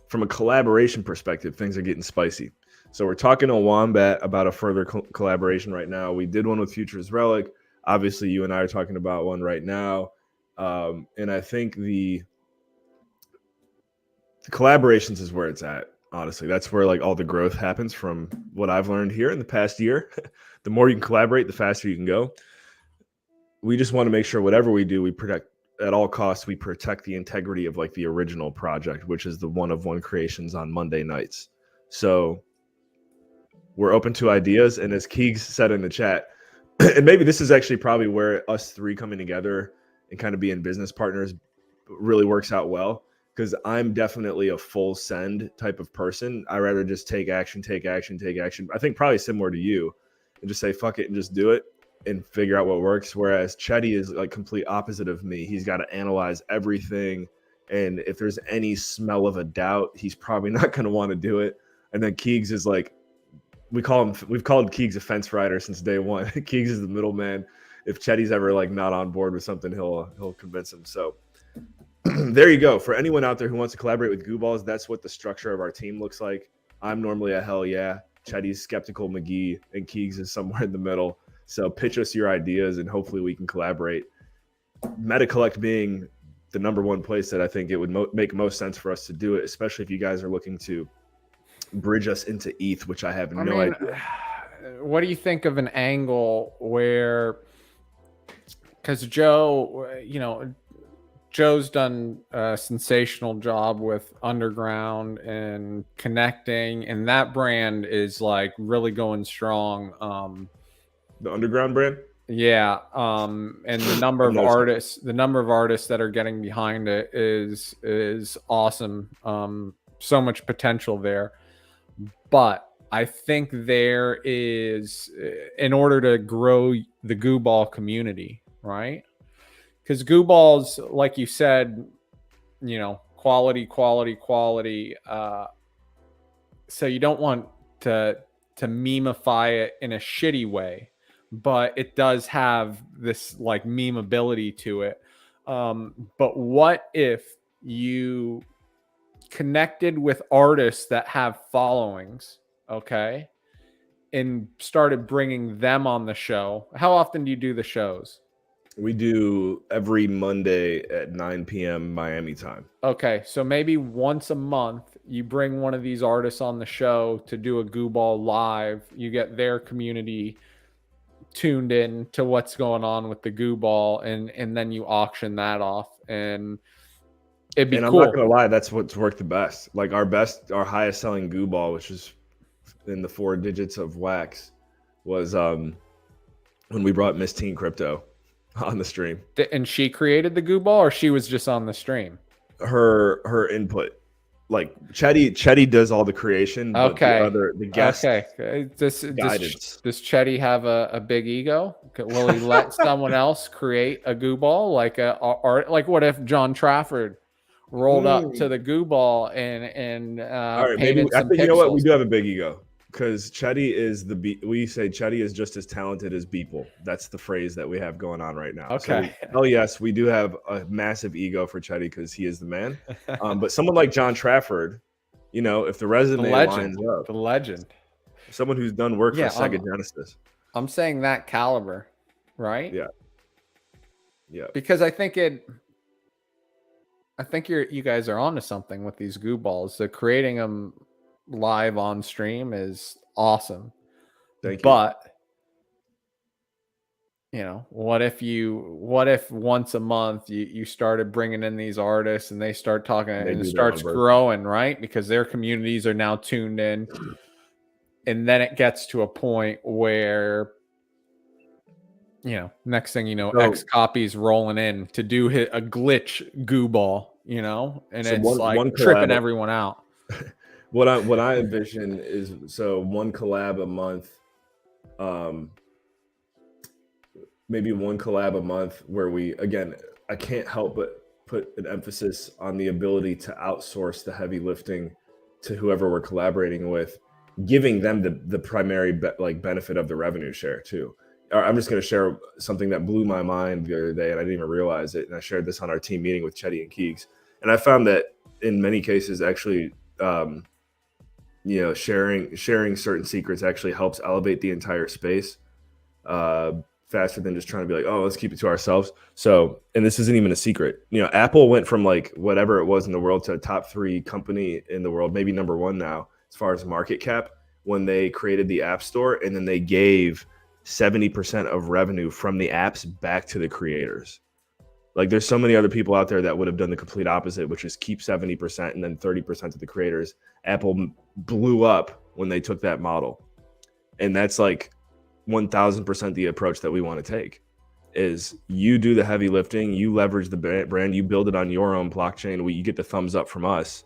from a collaboration perspective, things are getting spicy. So we're talking to Wombat about a further collaboration right now. We did one with Future's Relic. Obviously, you and I are talking about one right now. And I think the collaborations is where it's at. Honestly, that's where like all the growth happens from what I've learned here in the past year. The more you can collaborate, the faster you can go. We just want to make sure whatever we do, we protect at all costs. We protect the integrity of like the original project, which is the one of one creations on Monday nights. So we're open to ideas. And as Keegs said in the chat, and maybe this is actually probably where us three coming together and kind of being business partners really works out well. Because I'm definitely a full send type of person. I rather just take action. I think probably similar to you, and just say fuck it and just do it and figure out what works. Whereas Chetty is like complete opposite of me. He's got to analyze everything, and if there's any smell of a doubt, he's probably not going to want to do it. And then Keegs is like, we've called Keegs a fence rider since day one. Keegs is the middleman. If Chetty's ever like not on board with something, he'll convince him. So. There you go. For anyone out there who wants to collaborate with Goo Balls, that's what the structure of our team looks like. I'm normally a hell yeah. Chetty's skeptical McGee, and Keegs is somewhere in the middle. So pitch us your ideas, and hopefully we can collaborate. MetaCollect being the number one place that I think it would make most sense for us to do it, especially if you guys are looking to bridge us into ETH, which I have no idea. What do you think of an angle where, because Joe, Joe's done a sensational job with Underground and connecting, and that brand is like really going strong. The Underground brand? Yeah. And the number of artists that are getting behind it is awesome. So much potential there. But I think there is, in order to grow the Goo Ball community, right? Because Goo Balls, like you said, quality. So you don't want to memeify it in a shitty way, but it does have this like memeability to it. But what if you connected with artists that have followings, okay, and started bringing them on the show? How often do you do the shows? We do every Monday at 9 p.m. Miami time. Okay, so maybe once a month you bring one of these artists on the show to do a Goo Ball live. You get their community tuned in to what's going on with the Goo Ball, and then you auction that off, and it'd be cool. I'm not gonna lie, that's what's worked the best. Like our highest selling Goo Ball, which is in the 4 digits of wax, was when we brought Miss Teen Crypto on the stream. And she created the Goo Ball, or she was just on the stream? Her input. Like Chetty does all the creation. Okay. But the guest. Okay. Does Chetty have a big ego? Will he let someone else create a Goo Ball? Like what if John Trafford rolled up to the Goo Ball and all right, painted I some think pixels? You know what? We do have a big ego. Because Chetty is we say Chetty is just as talented as Beeple. That's the phrase that we have going on right now. Okay. So yes, we do have a massive ego for Chetty because he is the man. But someone like John Trafford, if the resume lines up, the legend, someone who's done work for Sega Genesis. I'm saying that caliber, right? Yeah. Yeah. Because I think you guys are onto something with these Goo Balls. So creating them live on stream is awesome. Thank you. But what if once a month you started bringing in these artists and they start talking and it starts growing, right? Because their communities are now tuned in, and then it gets to a point where next thing you know, X Copy's rolling in to do a glitch Goo Ball. you know, and So it's one like tripping collab. everyone out. What I envision is, so one collab a month, um, maybe one collab a month where we, again, I can't help but put an emphasis on the ability to outsource the heavy lifting to whoever we're collaborating with, giving them the primary benefit of the revenue share too. I'm just going to share something that blew my mind the other day, and I didn't even realize it. And I shared this on our team meeting with Chetty and Keegs, and I found that in many cases, actually, sharing certain secrets actually helps elevate the entire space faster than just trying to be like, oh, let's keep it to ourselves. So, and this isn't even a secret. Apple went from like whatever it was in the world to a top 3 company in the world, maybe number 1 now as far as market cap, when they created the App Store, and then they gave 70% of revenue from the apps back to the creators. Like, there's so many other people out there that would have done the complete opposite, which is keep 70% and then 30% to the creators. Apple blew up when they took that model. And that's like 1000% the approach that we want to take, is you do the heavy lifting, you leverage the brand, you build it on your own blockchain, you get the thumbs up from us.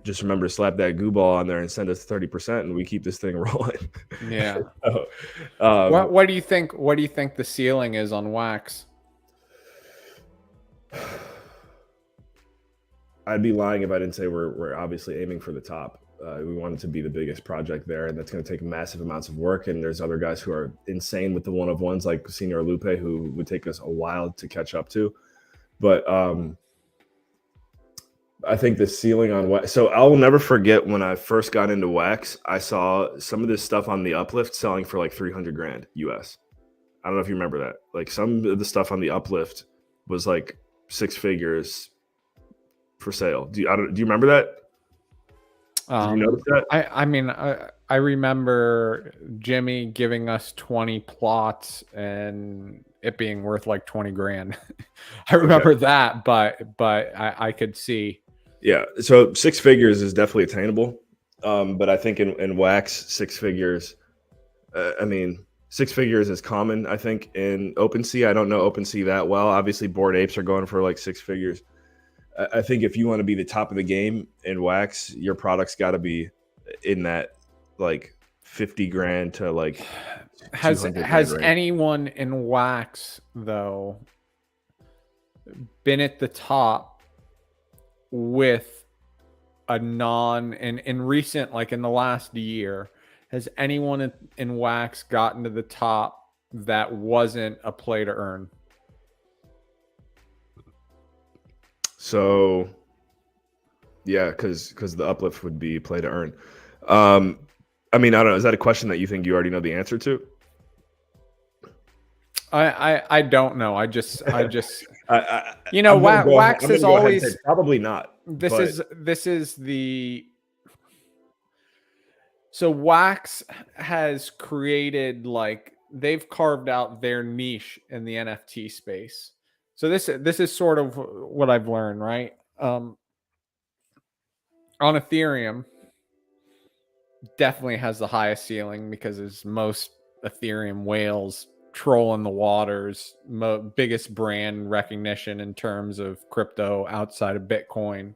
Just remember to slap that goo ball on there and send us 30%, and we keep this thing rolling. Yeah. So, what do you think? What do you think the ceiling is on Wax? I'd be lying if I didn't say we're obviously aiming for the top. We want it to be the biggest project there, and that's going to take massive amounts of work. And there's other guys who are insane with the one-of-ones, like Senior Lupe, who would take us a while to catch up to. But I think the ceiling on Wax. So I'll never forget when I first got into Wax, I saw some of this stuff on the Uplift selling for like 300 grand US. I don't know if you remember that. Like, some of the stuff on the Uplift was like 6 figures for sale. Do you remember that? Did you notice that? I mean, I remember Jimmy giving us 20 plots and it being worth like 20 grand. I remember that, but I could see. Yeah. So 6 figures is definitely attainable. But I think in Wax, 6 figures, 6 figures is common, I think, in OpenSea. I don't know OpenSea that well. Obviously, Bored Apes are going for like 6 figures. I think if you want to be the top of the game in Wax, your product's got to be in that like 50 grand to like. Has anyone in Wax though been at the top with a in recent, like in the last year, has anyone in Wax gotten to the top that wasn't a play to earn? So, yeah, because the Uplift would be play to earn. I don't know. Is that a question that you think you already know the answer to? I don't know. I just Wax is always probably not. This is the. So Wax has created, like, they've carved out their niche in the NFT space. So this is sort of what I've learned, right? On Ethereum, definitely has the highest ceiling because there's most Ethereum whales trolling the waters, biggest brand recognition in terms of crypto outside of Bitcoin.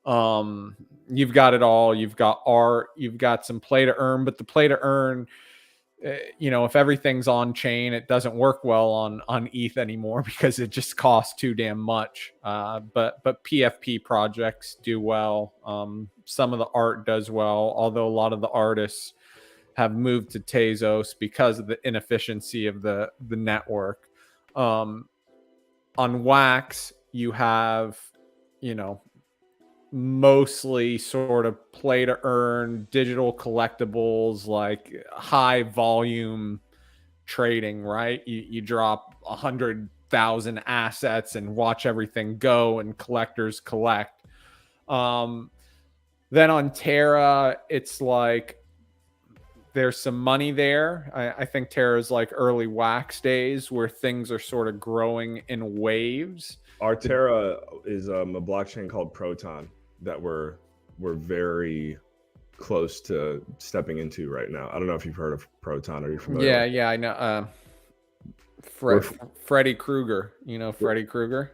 You've got it all. You've got art. You've got some play to earn, but the play to earn, if everything's on chain, it doesn't work well on ETH anymore because it just costs too damn much. But PFP projects do well. Some of the art does well, although a lot of the artists have moved to Tezos because of the inefficiency of the network. On Wax, you have, mostly sort of play to earn digital collectibles, like high volume trading, right? You drop 100,000 assets and watch everything go, and collectors collect. Then on Terra, it's like there's some money there. I think Terra's like early Wax days where things are sort of growing in waves. Our Terra is a blockchain called Proton that we're very close to stepping into right now. I don't know if you've heard of Proton. Are you familiar? Yeah, I know. Freddy Krueger. You know Freddy Krueger?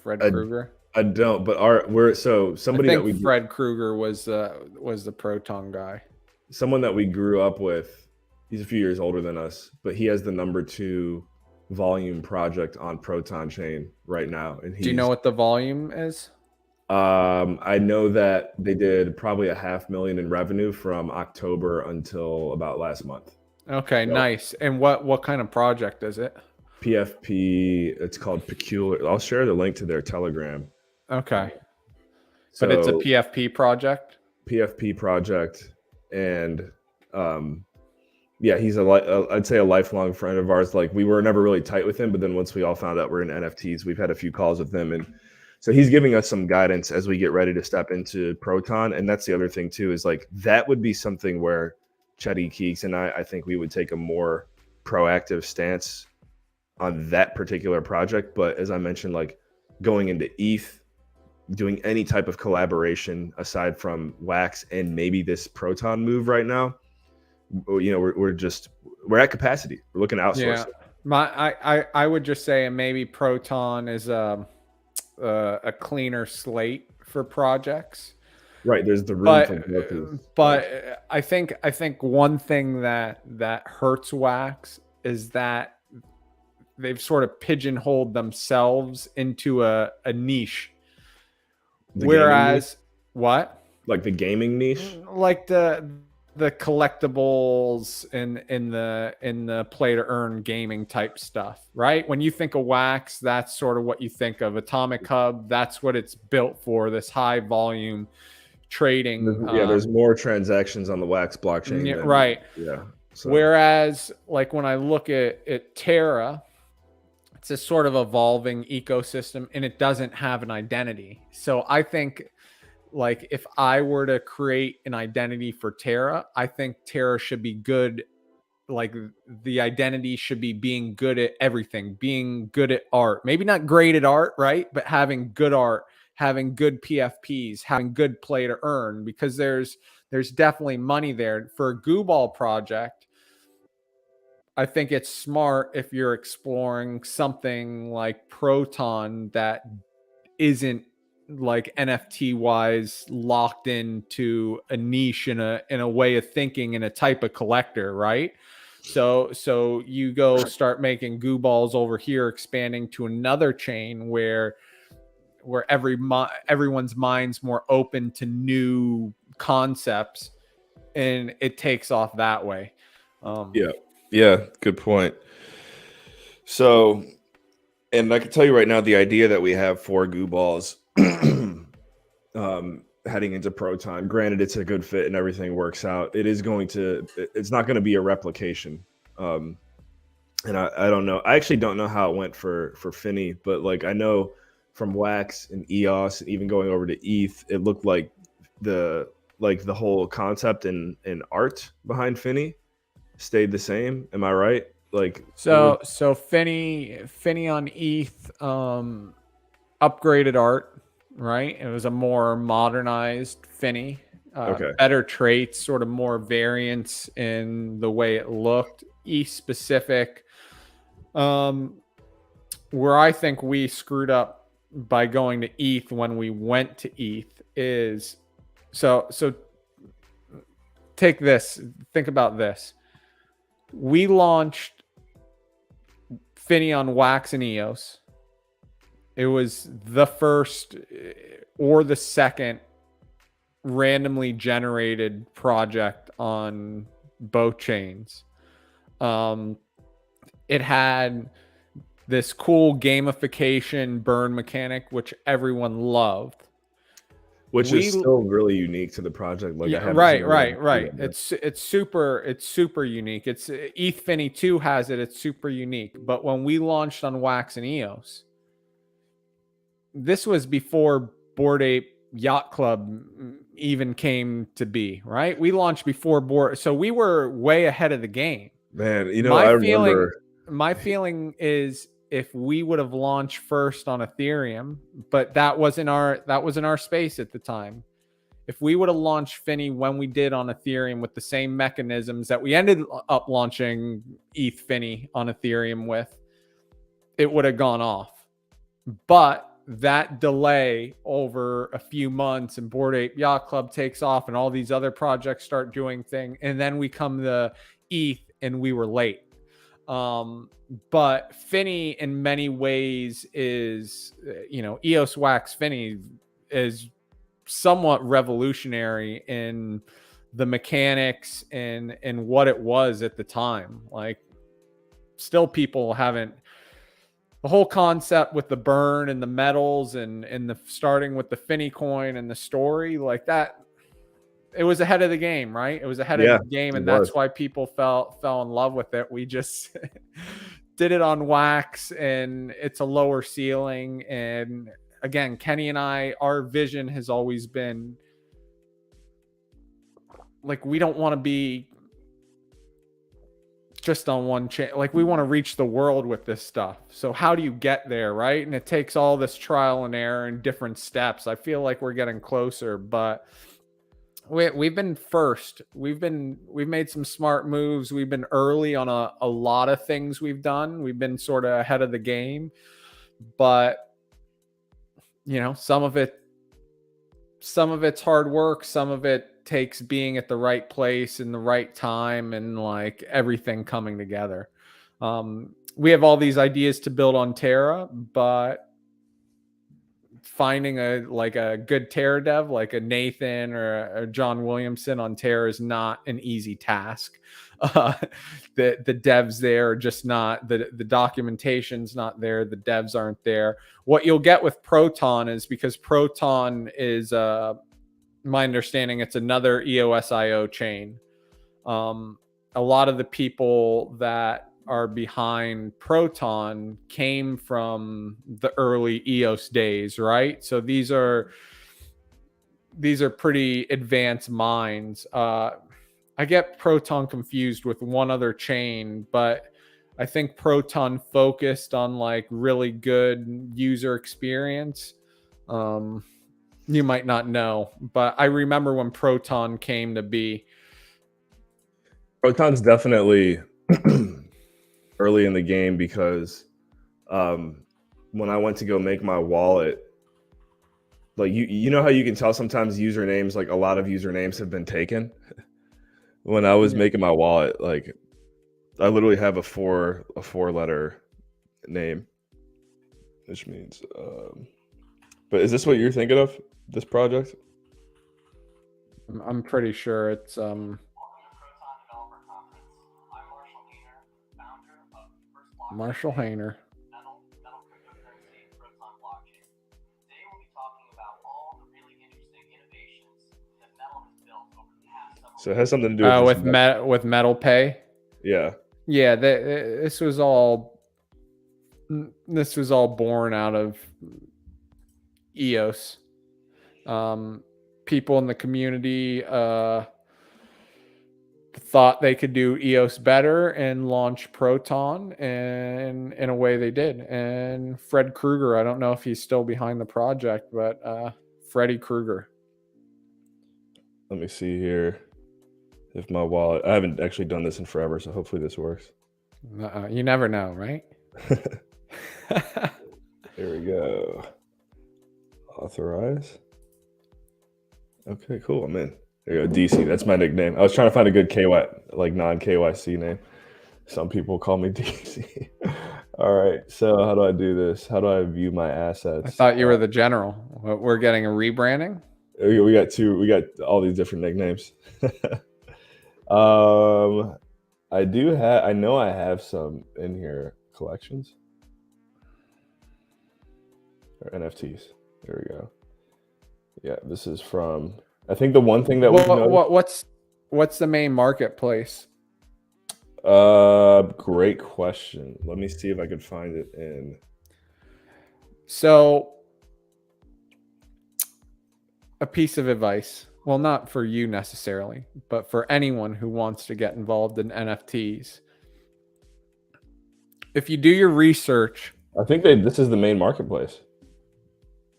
Fred Krueger? I don't, but we're so I somebody that think we Fred Krueger was the Proton guy. someone that we grew up with. He's a few years older than us, but he has the number 2 volume project on Proton Chain right now, and Do you know what the volume is? I know that they did probably a 500,000 in revenue from October until about last month. Okay, So, nice. And what kind of project is it? PFP, it's called Peculiar. I'll share the link to their Telegram. Okay. So But it's a PFP project? PFP project, and yeah, he's I'd say a lifelong friend of ours. Like, we were never really tight with him, but then once we all found out we're in NFTs, we've had a few calls with him, and so he's giving us some guidance as we get ready to step into Proton. And that's the other thing too, is like that would be something where Chetty Keeks and I think we would take a more proactive stance on that particular project. But as I mentioned, like going into ETH, doing any type of collaboration aside from Wax and maybe this Proton move right now, you know, we're at capacity. We're looking to outsource. Yeah. I would just say, and maybe Proton is a cleaner slate for projects. Right. There's the room for growth. But I think one thing that hurts Wax is that they've sort of pigeonholed themselves into a niche. Whereas what? Like the gaming niche? Like the collectibles in the play to earn gaming type stuff, right? When you think of Wax, that's sort of what you think of. Atomic Hub, that's what it's built for, this high volume trading. There's more transactions on the Wax blockchain. Right. Yeah. So. Whereas like when I look at Terra, it's a sort of evolving ecosystem and it doesn't have an identity. So I think like if I were to create an identity for Terra, I think Terra should be good. Like the identity should be being good at everything, being good at art, maybe not great at art, right? But having good art, having good PFPs, having good play to earn, because there's definitely money there for a Gooball project. I think it's smart if you're exploring something like Proton that isn't like NFT wise locked into a niche in a way of thinking and a type of collector, right? So you go start making Gooballs over here, expanding to another chain where everyone's mind's more open to new concepts, and it takes off that way. Yeah, good point. So, and I can tell you right now, the idea that we have for Gooballs heading into Proton, granted it's a good fit and everything works out, it's not going to be a replication. And I don't know. I actually don't know how it went for Finney, but like I know from Wax and EOS and even going over to ETH, it looked like the whole concept and art behind Finney stayed the same. Am I right? Like so Finney on ETH upgraded art, right? It was a more modernized Finney, better traits, sort of more variance in the way it looked. ETH specific, where I think we screwed up by going to ETH when we went to ETH is so take this, think about this. We launched Finney on Wax and EOS. It was the first or the second randomly generated project on both chains. It had this cool gamification burn mechanic, which everyone loved. Which is still really unique to the project. Like, yeah, right. It's super unique. It's ETH Finney 2 has it. It's super unique. But when we launched on Wax and EOS, this was before Bored Ape Yacht Club even came to be. Right? We launched before so we were way ahead of the game. Man, you know, I remember. My feeling is, if we would have launched first on Ethereum, but that wasn't our space at the time. If we would have launched Finney when we did on Ethereum with the same mechanisms that we ended up launching ETH Finney on Ethereum with, it would have gone off. But that delay over a few months and Bored Ape Yacht Club takes off and all these other projects start doing thing. And then we come to ETH and we were late. But Finney in many ways is, EOS Wax Finney is somewhat revolutionary in the mechanics and what it was at the time. Like, still people haven't, the whole concept with the burn and the metals and the starting with the Finney coin and the story like that, it was ahead of the game, right? It was ahead of the game, and that's why people fell in love with it. We just did it on wax, and it's a lower ceiling. And again, Kenny and I, our vision has always been like, we don't want to be just on one chain. Like, we want to reach the world with this stuff. So how do you get there, right? And it takes all this trial and error and different steps. I feel like we're getting closer, but we've been first. We've made some smart moves. We've been early on a lot of things we've done. We've been sort of ahead of the game, but some of it's hard work. Some of it takes being at the right place in the right time and like everything coming together. We have all these ideas to build on Terra, but finding a good Terra dev like a Nathan or a John Williamson on Terra is not an easy task. The devs there are just not, the documentation's not there, the devs aren't there. What you'll get with Proton is, because Proton is my understanding, it's another EOSIO chain. A lot of the people that are behind Proton came from the early EOS days, right? So these are pretty advanced minds. I get Proton confused with one other chain, but I think Proton focused on like really good user experience. You might not know, but I remember when Proton came to be. Proton's definitely early in the game, because when I went to go make my wallet, like you know how you can tell sometimes usernames, like a lot of usernames have been taken. When I was making my wallet, like I literally have a four letter name, which means but is this what you're thinking of, this project? I'm pretty sure it's Marshall Hayner. So it has something to do with Metal Pay. Yeah. This was all born out of EOS. People in the community thought they could do EOS better and launch Proton, and in a way they did. And Fred Krueger, I don't know if he's still behind the project, but Freddy Krueger. Let me see here. If my wallet, I haven't actually done this in forever, so hopefully this works. You never know, right? Here we go. Authorize. Okay, cool. I'm in. There you go. DC. That's my nickname. I was trying to find a good KY, like non-KYC name. Some people call me DC. All right. So how do I do this? How do I view my assets? I thought you were the general. We're getting a rebranding. We got all these different nicknames. I know I have some in here, collections or NFTs. There we go. Yeah, this is from, I think the one thing that what's the main marketplace? Great question. Let me see if I could find it in. So, a piece of advice. Well, not for you necessarily, but for anyone who wants to get involved in NFTs. If you do your research, I think this is the main marketplace.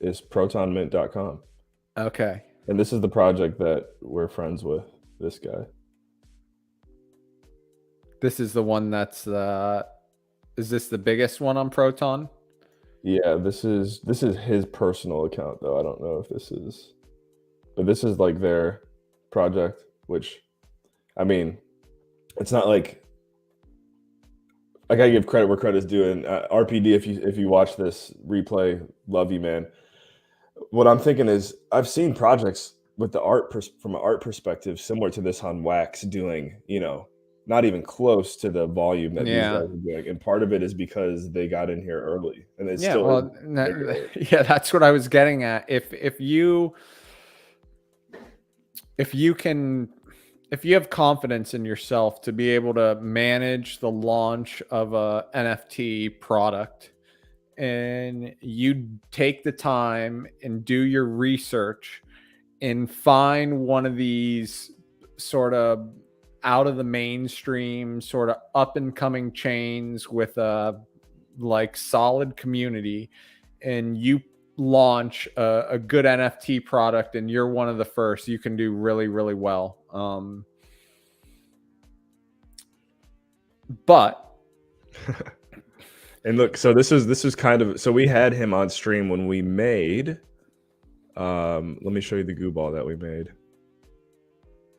Is protonmint.com. Okay. And this is the project that we're friends with, this guy. This is the one that's is this the biggest one on Proton? Yeah, this is his personal account though. I don't know if this is, but this is like their project, which I mean, it's not like I gotta give credit where credit's due. And RPD, if you watch this replay, love you, man. What I'm thinking is I've seen projects with the from an art perspective similar to this on Wax doing, not even close to the volume that these Yeah. guys are doing. And part of it is because they got in here early, and it Yeah, still is well, big early. yeah, that's what I was getting at. If you have confidence in yourself to be able to manage the launch of a NFT product, and you take the time and do your research and find one of these sort of out of the mainstream, sort of up and coming chains with a like solid community, and you launch a good NFT product and you're one of the first, you can do really, really well. But And look, so this is kind of, so we had him on stream when we made. Let me show you the goo ball that we made,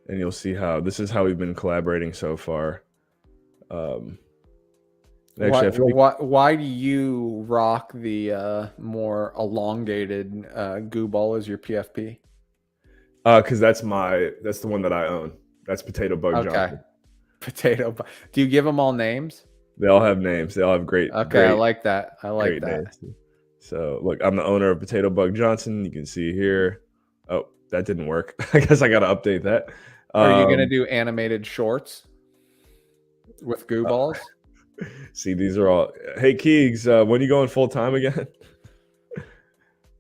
and you'll see how this is how we've been collaborating so far. Actually, I feel like, why do you rock the more elongated goo ball as your PFP? because that's the one that I own. That's Potato Bug Okay. Johnson. Do you give them all names? They all have names. They all have great. Okay, great, I like that. I like great that. names. So look, I'm the owner of Potato Bug Johnson. You can see here. Oh, that didn't work. I guess I got to update that. Are you gonna do animated shorts with goo balls? See, these are all. Hey, Keegs, when are you going full time again?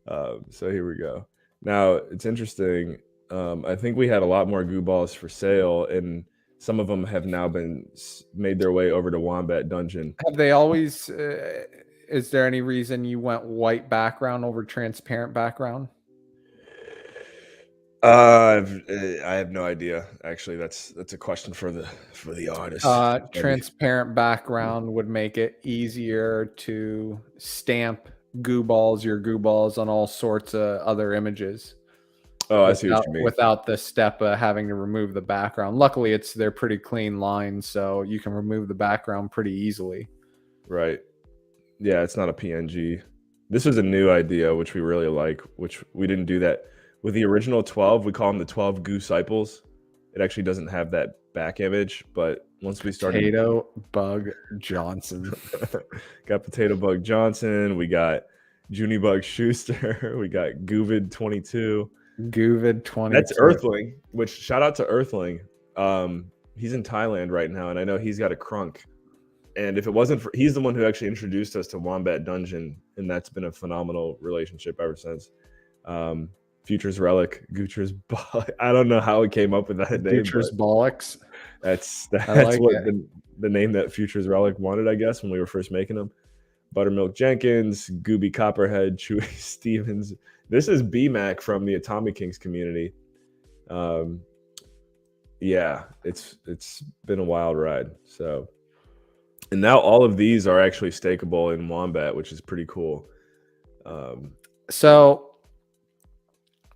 So here we go. Now it's interesting. I think we had a lot more goo balls for sale, and some of them have now been made their way over to Wombat Dungeon. Have they always? Is there any reason you went white background over transparent background? I have no idea. Actually, that's a question for the artist. Transparent background would make it easier to stamp your goo balls on all sorts of other images. Oh, I see what you mean. Without the step of having to remove the background. Luckily, they're pretty clean lines, so you can remove the background pretty easily. Right. Yeah, it's not a PNG. This was a new idea, which we really like, which we didn't do that. With the original 12, we call them the 12 Goosciples. It actually doesn't have that back image, but once we started... Potato Bug Johnson. Got Potato Bug Johnson. We got Junie Bug Schuster. We got Goovid22. Goovid22. That's Earthling, which shout out to Earthling. He's in Thailand right now, and I know he's got a crunk. And if it wasn't for... He's the one who actually introduced us to Wombat Dungeon, and that's been a phenomenal relationship ever since. Future's Relic, Gutra's Bollock. I don't know how it came up with that name. Future's Bollocks. That's like what the name that Future's Relic wanted, I guess, when we were first making them. Buttermilk Jenkins, Gooby Copperhead, Chewy Stevens. This is BMAC from the Atomic Kings community. Yeah, it's been a wild ride. So, and now all of these are actually stakeable in Wombat, which is pretty cool. So,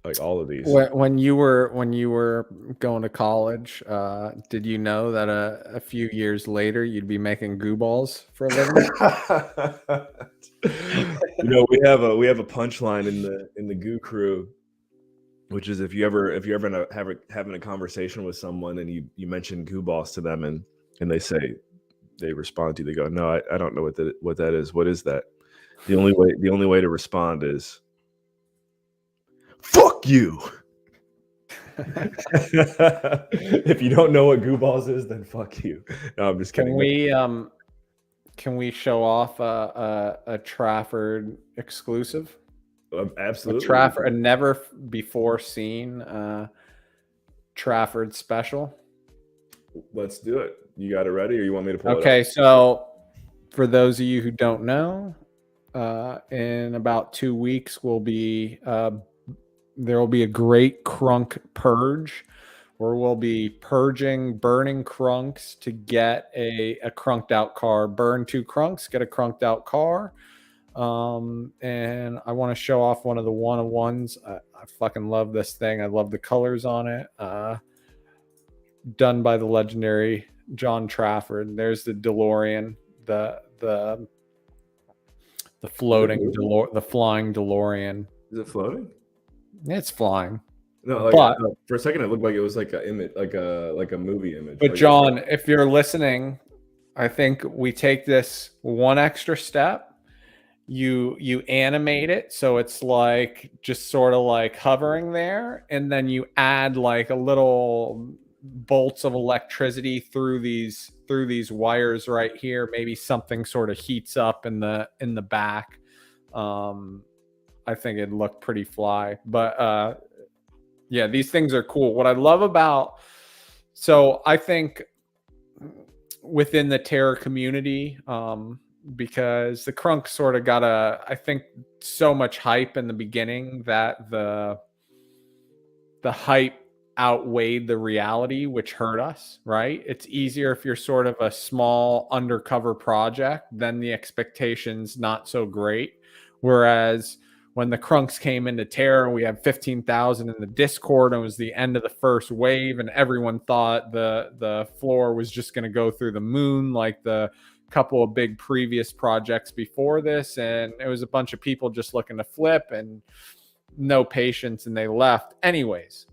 like all of these. When you were going to college, did you know that a few years later you'd be making goo balls for a living? We have a punchline in the Goo Crew, which is if you ever having a conversation with someone and you mention goo balls to them and they respond to you, they go, no, I don't know what that is. What is that? The only way to respond is fuck you. If you don't know what goo balls is, then fuck you. No, I'm just kidding. Can we show off a Trafford exclusive? Absolutely. A never before seen Trafford special. Let's do it. You got it ready, or you want me to pull it up? Okay, so for those of you who don't know, in about 2 weeks there will be a great crunk purge where we'll be burning crunks to get a crunked out car. Burn 2 crunks, get a crunked out car. And I want to show off one of the one-on-ones. I fucking love this thing. I love the colors on it. Done by the legendary John Trafford. There's the DeLorean, the floating the flying DeLorean. Is it floating? It's flying. No, like for a second it looked like it was like a image, like a movie image. But like, John, if you're listening, I think we take this one extra step. You animate it so it's like just sort of like hovering there, and then you add like a little bolts of electricity through these wires right here. Maybe something sort of heats up in the back. I think it'd look pretty fly. But yeah, these things are cool. What I love about, so I think within the Terra community, because the Crunk sort of got I think so much hype in the beginning that the hype outweighed the reality, which hurt us, right? It's easier if you're sort of a small undercover project, then the expectations not so great. Whereas when the Crunks came into Terra, we had 15,000 in the Discord, and it was the end of the first wave, and everyone thought the floor was just going to go through the moon like the couple of big previous projects before this, and it was a bunch of people just looking to flip and no patience, and they left. Anyways,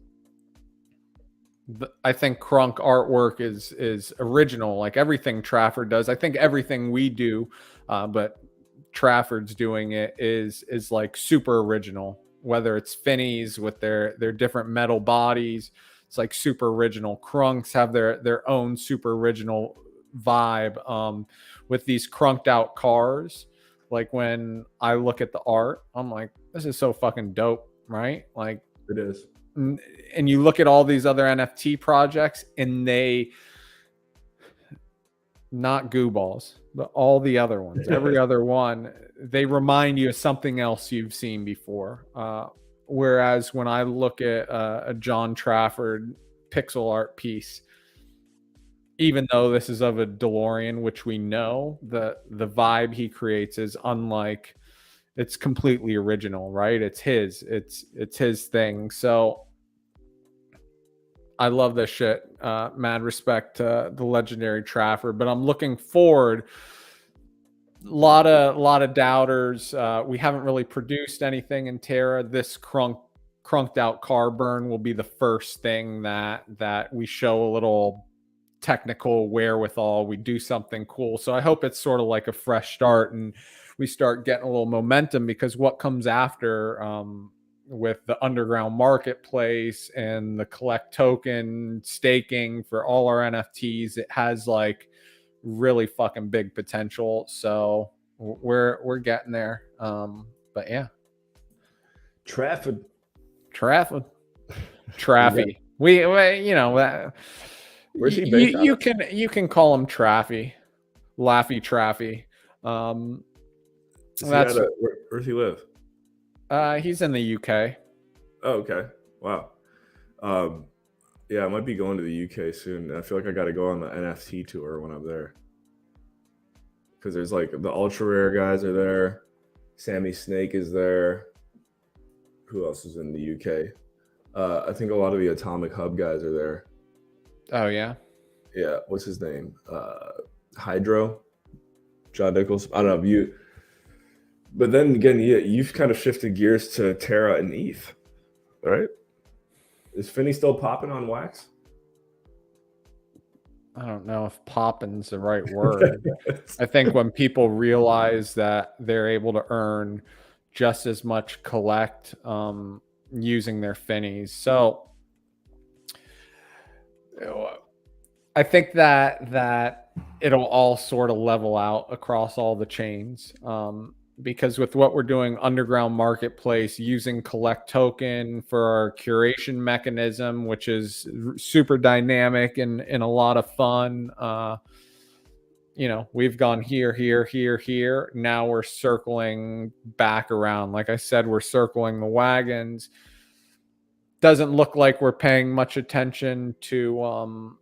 I think Crunk artwork is original, like everything Trafford does. I think everything we do, but Trafford's doing it is like super original. Whether it's Finnies with their different metal bodies, it's like super original. Crunks have their own super original vibe. With these crunked out cars, like when I look at the art, I'm like, this is so fucking dope, right? Like it is. And you look at all these other NFT projects, and they, not Goo Balls, but all the other ones, every other one, they remind you of something else you've seen before. Whereas when I look at a John Trafford pixel art piece, even though this is of a DeLorean, which we know, the vibe he creates is unlike, it's completely original, right? It's his thing. So I love this shit. Mad respect to the legendary Trafford, but I'm looking forward. A lot of doubters. We haven't really produced anything in Terra. This crunked out car burn will be the first thing that we show a little technical wherewithal. We do something cool. So I hope it's sort of like a fresh start and we start getting a little momentum, because what comes after, with the underground marketplace and the collect token staking for all our NFTs, it has like really fucking big potential. So we're getting there. But yeah, Trafford. Traffy. We you know, where's he based you can call him Traffy, Laffy Traffy. Where's he live? He's in the UK. Oh, okay. Wow. Yeah, I might be going to the UK soon. I feel like I got to go on the NFT tour when I'm there, because there's like the ultra rare guys are there. Sammy Snake is there. Who else is in the UK? I think a lot of the Atomic Hub guys are there. Oh yeah. Yeah. What's his name? Hydro. John Nichols. I don't know if you. But then again, yeah, you've kind of shifted gears to Terra and ETH, right? Is Finney still popping on wax? I don't know if poppin's the right word. I think when people realize that they're able to earn just as much collect using their Finnies. So I think that it'll all sort of level out across all the chains. Because with what we're doing underground marketplace, using collect token for our curation mechanism, which is super dynamic and a lot of fun. You know, we've gone here. Now we're circling back around. Like I said, we're circling the wagons. Doesn't look like we're paying much attention to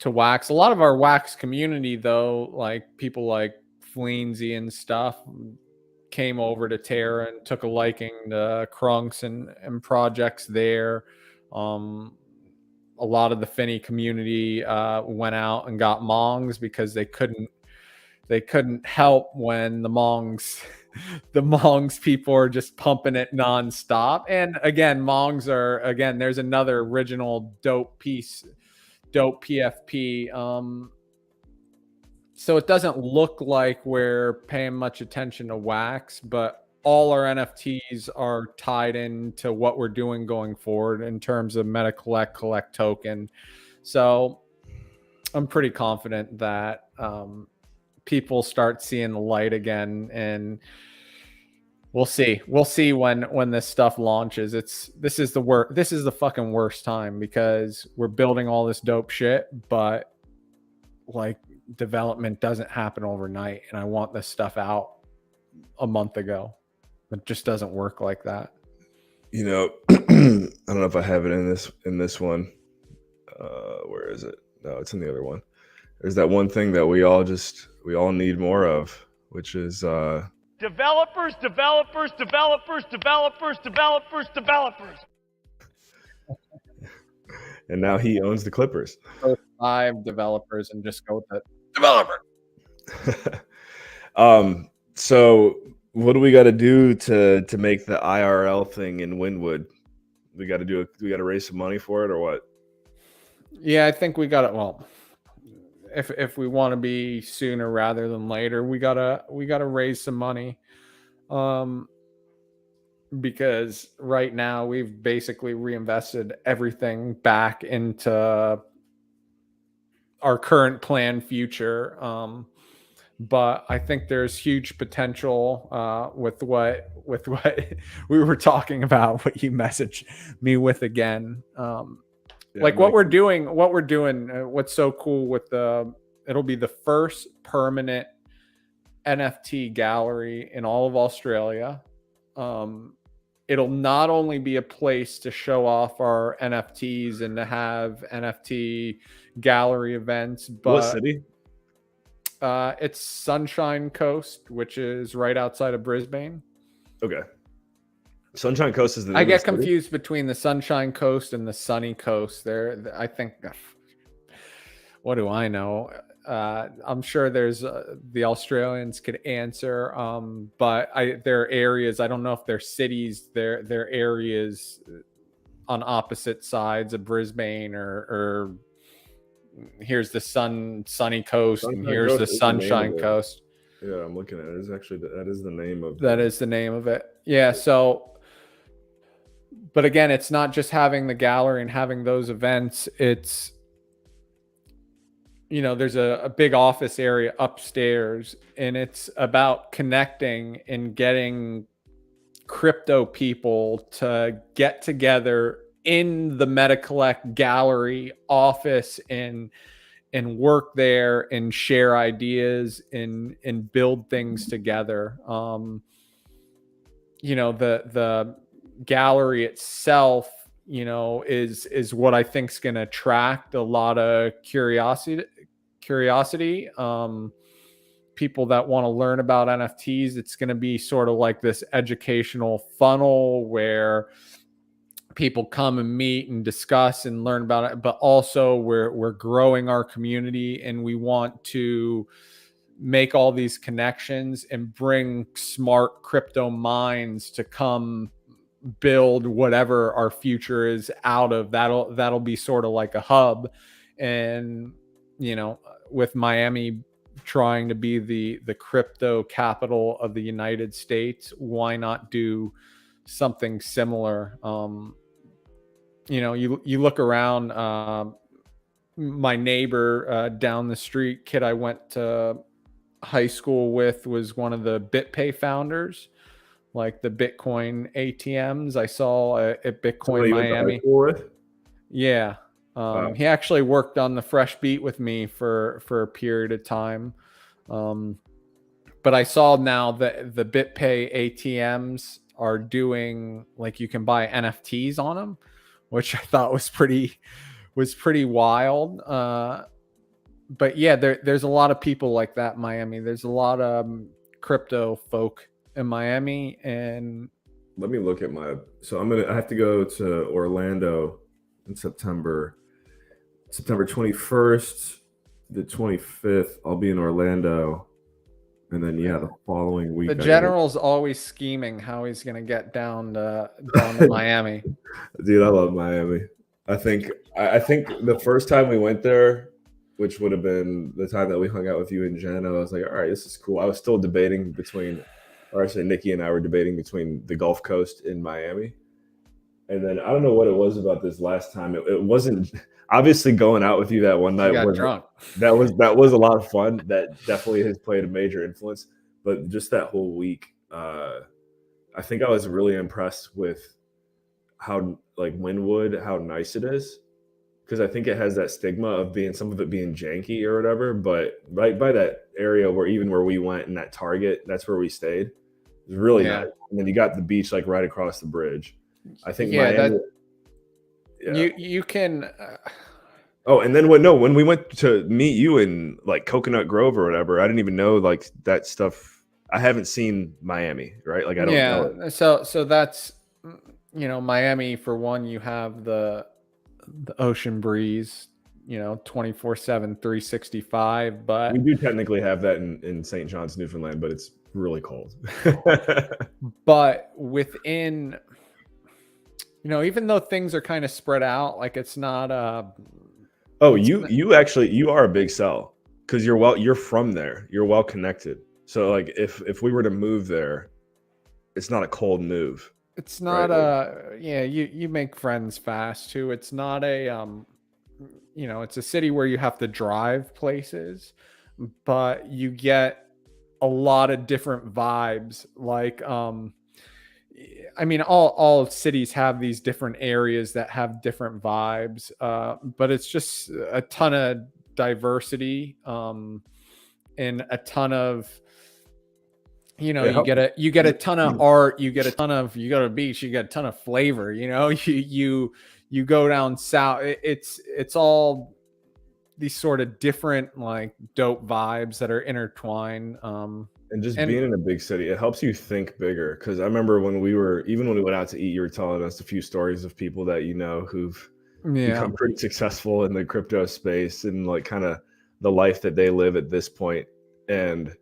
wax. A lot of our wax community, though, like people like Fleensy and stuff, came over to Terra and took a liking to Krunks and projects there. A lot of the Finny community went out and got Mongs because they couldn't help when the Mongs people are just pumping it nonstop. And again, Mongs are, there's another original dope PFP. So it doesn't look like we're paying much attention to Wax, but all our NFTs are tied into what we're doing going forward in terms of meta collect token. So I'm pretty confident that people start seeing the light again, and we'll see when this stuff launches. This is the fucking worst time, because we're building all this dope shit, but like, development doesn't happen overnight, and I want this stuff out a month ago. It just doesn't work like that. I don't know if I have it in this one. Where is it? No, it's in the other one. There's that one thing that we all need more of, which is developers. And now he owns the Clippers. 5 developers and just go with it. Developer. So what do we got to do to make the IRL thing in Wynwood? We got to raise some money for it, or what? Yeah, I think we got it. Well, if we want to be sooner rather than later, we gotta raise some money. Because right now we've basically reinvested everything back into our current planned future. But I think there's huge potential with what we were talking about, what you messaged me with again. What we're doing, what's so cool with it'll be the first permanent NFT gallery in all of Australia. It'll not only be a place to show off our NFTs and to have NFT gallery events, but what city? It's Sunshine Coast, which is right outside of Brisbane. Okay. Sunshine Coast is the I get confused between the Sunshine Coast and the Sunny Coast. There, I think. What do I know? I'm sure there's the Australians could answer, but there are areas. I don't know if they're cities. They're areas on opposite sides of Brisbane, or here's the sunny coast, and here's the Sunshine Coast. Yeah, I'm looking at it. It's actually that is the name of that is the name of it. Yeah. So, but again, it's not just having the gallery and having those events. It's, there's a big office area upstairs, and it's about connecting and getting crypto people to get together in the MetaCollect gallery office and work there and share ideas and build things together. The gallery itself, is what I think is going to attract a lot of curiosity. People that want to learn about NFTs. It's going to be sort of like this educational funnel where people come and meet and discuss and learn about it, but also we're growing our community, and we want to make all these connections and bring smart crypto minds to come build whatever our future is out of. That'll be sort of like a hub. And with Miami trying to be the crypto capital of the United States, why not do something similar? You look around, my neighbor down the street, kid I went to high school with, was one of the BitPay founders, like the Bitcoin ATMs I saw at Bitcoin Miami. Yeah. Wow. He actually worked on the Fresh Beat with me for a period of time. But I saw now that the BitPay ATMs are doing, like, you can buy NFTs on them, which I thought was pretty wild. But yeah, there's a lot of people like that in Miami. There's a lot of crypto folk in Miami, and Let me look at my. So I have to go to Orlando in September 21st, the 25th. I'll be in Orlando, and then the following week. the general's always scheming how he's gonna get down to Miami. Dude, I love Miami. I think the first time we went there, which would have been the time that we hung out with you and Jen, I was like, all right, this is cool. I was still debating between, or actually Nikki and I were debating between the Gulf Coast and Miami. And then I don't know what it was about this last time. It wasn't obviously going out with you that one night. You got drunk. That was a lot of fun. That definitely has played a major influence. But just that whole week, I think I was really impressed with how like Wynwood, how nice it is. Because I think it has that stigma of being some of it being janky or whatever. But right by that area where we went in that Target, that's where we stayed. It was really nice. And then you got the beach like right across the bridge. I think Miami, you can. Oh, and then when we went to meet you in like Coconut Grove or whatever, I didn't even know like that stuff. I haven't seen Miami, right? Like I don't know. So that's Miami for one. You have the ocean breeze, 24/7, 365. But we do technically have that in St. John's, Newfoundland, but it's really cold. But within, even though things are kind of spread out, like it's not you are a big sell because you're from there. You're well connected. So like if we were to move there, it's not a cold move. It's not you make friends fast too. It's not it's a city where you have to drive places, but you get a lot of different vibes. Like all cities have these different areas that have different vibes, but it's just a ton of diversity, and a ton of you get a ton of art, you go to the beach, you get a ton of flavor. You go down south, it's all these sort of different like dope vibes that are intertwined. And being in a big city, it helps you think bigger. Because I remember when we went out to eat, you were telling us a few stories of people that who've become pretty successful in the crypto space and like kind of the life that they live at this point. And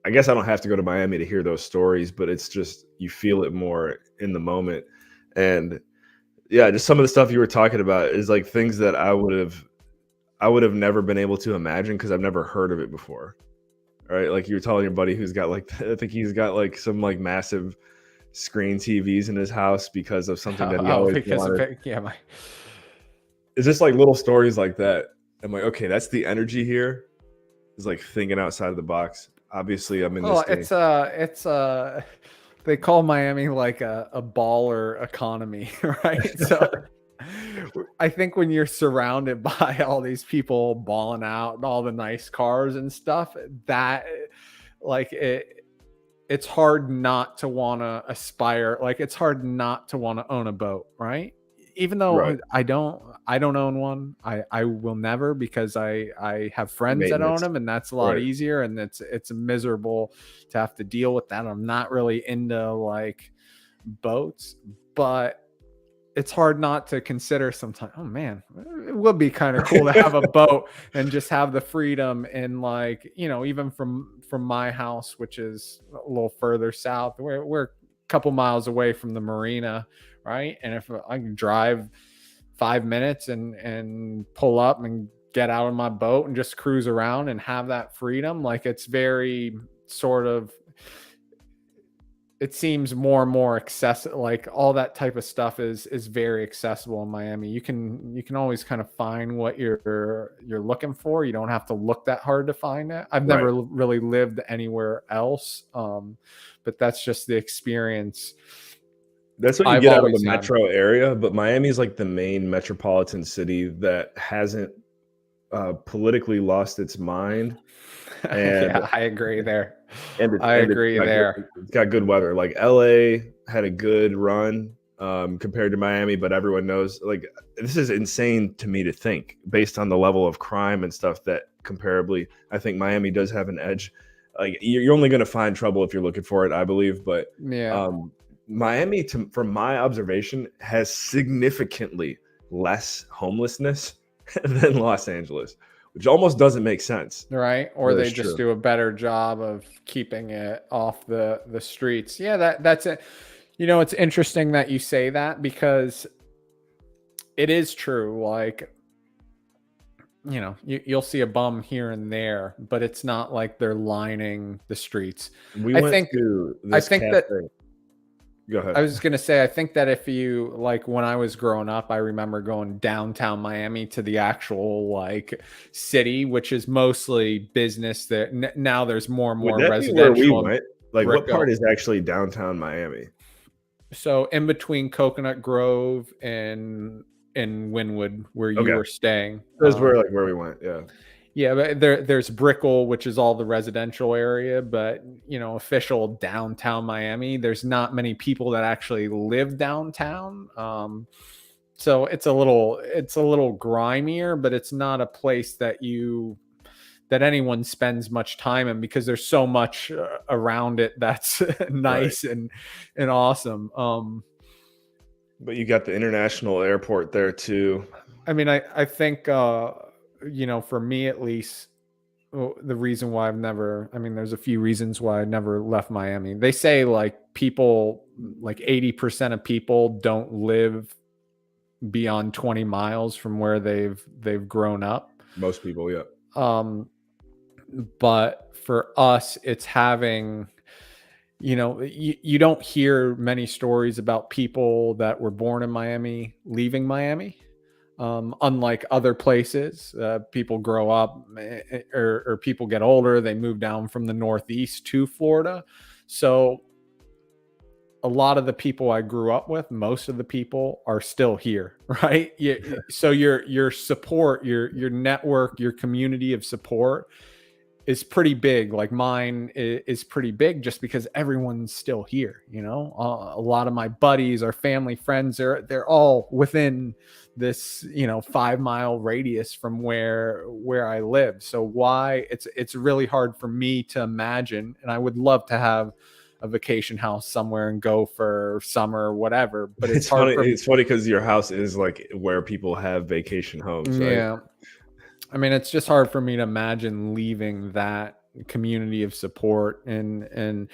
I guess I don't have to go to Miami to hear those stories, but it's just you feel it more in the moment. And yeah, just some of the stuff you were talking about is like things that I would have never been able to imagine because I've never heard of it before. Right, like you were telling your buddy who's got like I think he's got like some like massive screen TVs in his house because of something that he always wanted. It's just like little stories like that. I'm like, okay, that's the energy here. It's like thinking outside of the box. Obviously, I'm in this. It's they call Miami like a baller economy, right? So I think when you're surrounded by all these people balling out and all the nice cars and stuff, that like it's hard not to want to aspire. Like it's hard not to want to own a boat, right? Even though I don't own one, I will never because I have friends that own them, and that's a lot easier. And it's miserable to have to deal with that. I'm not really into like boats, but it's hard not to consider sometimes, oh man, it would be kind of cool to have a boat and just have the freedom. And like, even from my house, which is a little further south, we're a couple miles away from the marina, right? And if I can drive 5 minutes and pull up and get out of my boat and just cruise around and have that freedom, like it's very sort of, it seems more and more accessible. Like all that type of stuff is very accessible in Miami. You can always kind of find what you're looking for. You don't have to look that hard to find it. I've never really lived anywhere else, but that's just the experience. That's what you get out of the metro area. But Miami is like the main metropolitan city that hasn't politically lost its mind. And yeah, I agree there. It's got good weather. Like LA had a good run compared to Miami, but everyone knows like this is insane to me to think based on the level of crime and stuff that comparably I think Miami does have an edge. Like you're only going to find trouble if you're looking for it, I believe. But Yeah. Miami, from my observation, has significantly less homelessness than Los Angeles, which almost doesn't make sense. Right. Or But they it's just true. do a better job of keeping it off the streets. Yeah, that's it. You know, it's interesting that you say that because it is true. Like, you know, you'll see a bum here and there, but it's not like they're lining the streets. We I went think to I this think cafe. that Go ahead. I was gonna say, I think that if you like when I was growing up, I remember going downtown Miami to the actual like city, which is mostly business. There now, there's more and Would more that be where we residential. went? Like, what Brickell. part is actually downtown Miami? So in between Coconut Grove and Wynwood, where you Okay. were staying, That's where we went. Yeah. yeah, but there's Brickell, which is all the residential area, but you know, official downtown Miami, there's not many people that actually live downtown. So it's a little grimier, but it's not a place that anyone spends much time in because there's so much around it that's nice and awesome. But you got the international airport there too. I mean, I think you know, for me at least, the reason why there's a few reasons why I never left Miami. They say like people, like 80% of people don't live beyond 20 miles from where they've grown up. Most people, yeah. But for us, it's having, you know, you don't hear many stories about people that were born in Miami leaving Miami. Unlike other places, people grow up or people get older, they move down from the Northeast to Florida. So a lot of the people I grew up with, most of the people are still here, right? So your support, your network, your community of support is pretty big. Like mine is pretty big just because everyone's still here. You know, a lot of my buddies, our family, friends, they're all within this, you know, 5-mile radius from where I live. So why it's really hard for me to imagine. And I would love to have a vacation house somewhere and go for summer or whatever. But it's hard. It's funny because your house is like where people have vacation homes. Right? Yeah. I mean, it's just hard for me to imagine leaving that community of support. And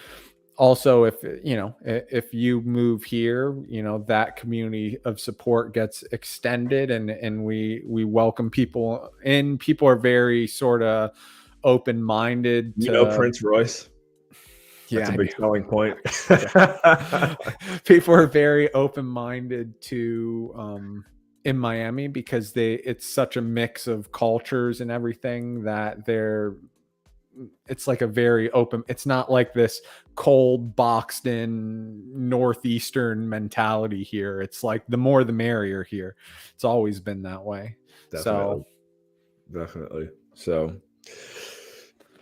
also, if you know, if you move here, you know, that community of support gets extended and we welcome people in. People are very sort of open-minded. You know Prince Royce? Yeah, that's a big selling point. People are very open-minded to in Miami because it's such a mix of cultures and everything that it's like a very open, it's not like this cold boxed in Northeastern mentality here. It's like the more the merrier here. It's always been that way. Definitely. So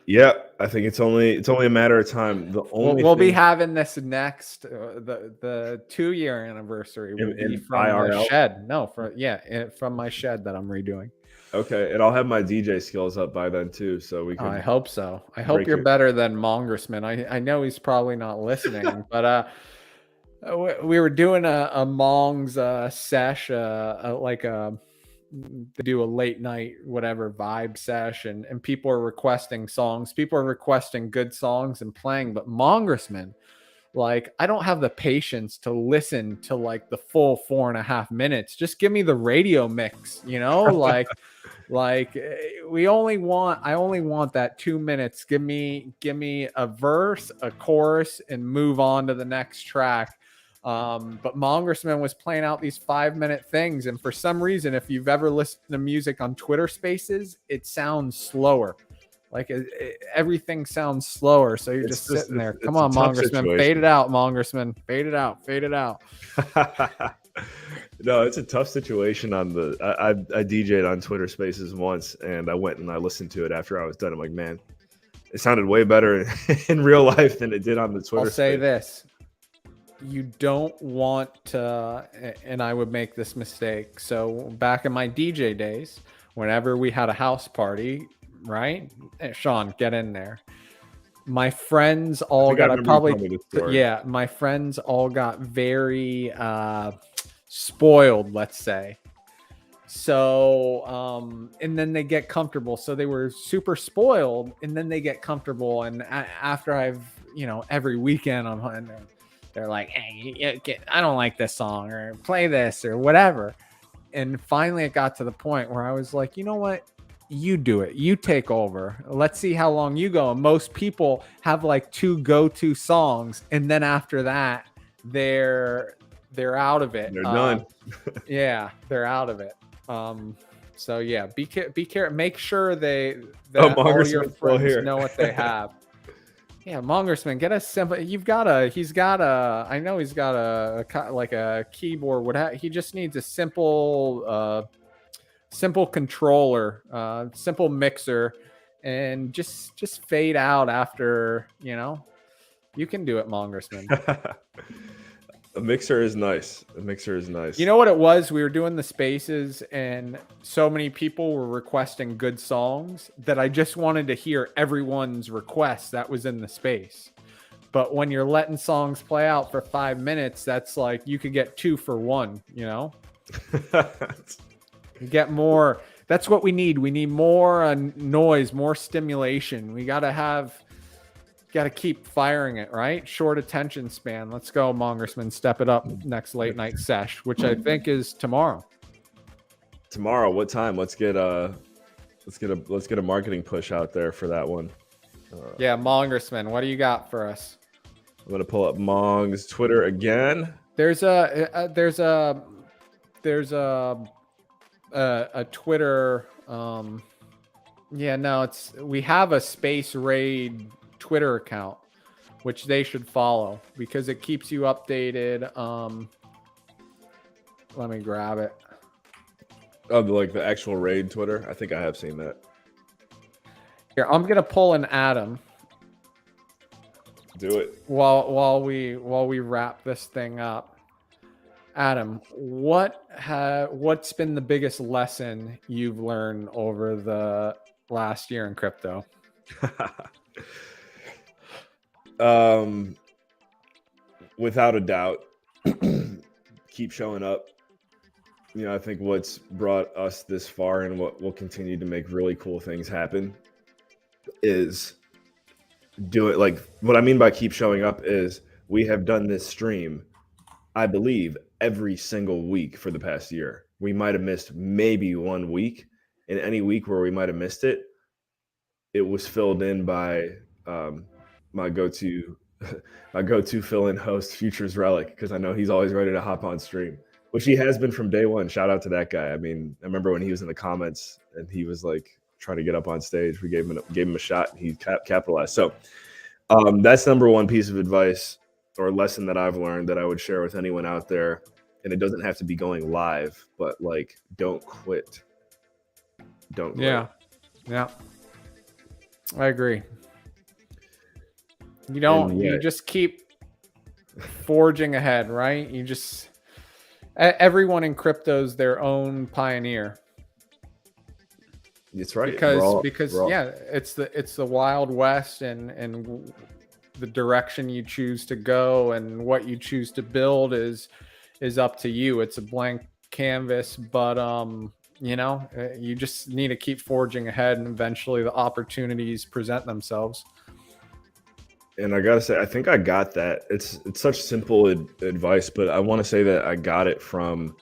yeah, I think it's only a matter of time. We'll be having this next the 2-year anniversary will be from IRL? the shed. No, from my shed that I'm redoing. Okay, and I'll have my DJ skills up by then too, so we can. I hope so. I hope you're better than Mongersman. I know he's probably not listening, but we were doing a Mongs sesh, like to do a late night whatever vibe sesh, and people are requesting songs. People are requesting good songs and playing, but Mongersman, like, I don't have the patience to listen to like the full 4.5 minutes. Just give me the radio mix, you know, like I only want that 2 minutes. Give me a verse, a chorus, and move on to the next track. But Mongersman was playing out these 5-minute things, and for some reason, if you've ever listened to music on Twitter Spaces, it sounds slower. Like everything sounds slower, so you're just sitting there. Come on, Mongersman, fade it out, Mongersman, fade it out, fade it out. No, it's a tough situation. I DJ'd on Twitter Spaces once, and I went and I listened to it after I was done. I'm like, man, it sounded way better in real life than it did on the Twitter. I'll say this. You don't want to, and I would make this mistake. So back in my DJ days, whenever we had a house party, right? Hey, Sean, get in there. my friends all think I got, I remember you probably, telling me this story. yeah, my friends all got very spoiled, let's say. So, and then they get comfortable. So they were super spoiled, and then they get comfortable. And after I've, every weekend they're like, hey, I don't like this song, or play this, or whatever. And finally, it got to the point where I was like, you know what? You do it. You take over. Let's see how long you go. And most people have like 2 go-to songs, and then after that, they're out of it. They're done. Yeah, they're out of it. So yeah, be careful. Make sure that Oh, all your Mongersman's still friends here. know what they have. Yeah, Mongersman, get a simple. He's got a. I know he's got a keyboard. He just needs a simple controller, simple mixer, and just fade out after. You can do it, Mongersman. A mixer is nice. A mixer is nice. You know what it was? We were doing the spaces, and so many people were requesting good songs that I just wanted to hear everyone's request that was in the space. But when you're letting songs play out for 5 minutes, that's like you could get 2 for 1, You get more. That's what we need. We need more noise, more stimulation. We got to keep firing it, right? Short attention span. Let's go, Mongersman. Step it up next late night sesh, which I think is tomorrow. Tomorrow, what time? Let's get a marketing push out there for that one. Yeah, Mongersman, what do you got for us? I'm gonna pull up Mong's Twitter again. There's a Twitter. We have a Space Raid Twitter account, which they should follow because it keeps you updated. Let me grab it. Oh, the actual raid Twitter. I think I have seen that. Here, I'm gonna pull an Adam Do it. while we wrap this thing up. Adam, what's been the biggest lesson you've learned over the last year in crypto? Without a doubt, keep showing up. I think what's brought us this far and what will continue to make really cool things happen is do it. Like, what I mean by keep showing up is we have done this stream, I believe, every single week for the past year. We might have missed maybe 1 week. In any week where we might have missed it, it was filled in by my go-to fill-in host, Futures Relic, because I know he's always ready to hop on stream, which he has been from day one. Shout out to that guy. I mean, I remember when he was in the comments and he was like trying to get up on stage. We gave him a shot and he capitalized. So that's number one piece of advice or lesson that I've learned that I would share with anyone out there. And it doesn't have to be going live, but like, don't quit. Don't quit. Yeah. I agree. You just keep forging ahead, right? Everyone in crypto's their own pioneer. It's right. Because it's the Wild West, and the direction you choose to go and what you choose to build is up to you. It's a blank canvas, but you just need to keep forging ahead, and eventually the opportunities present themselves. And I gotta say, I think I got that. It's such simple advice, but I want to say that I got it from,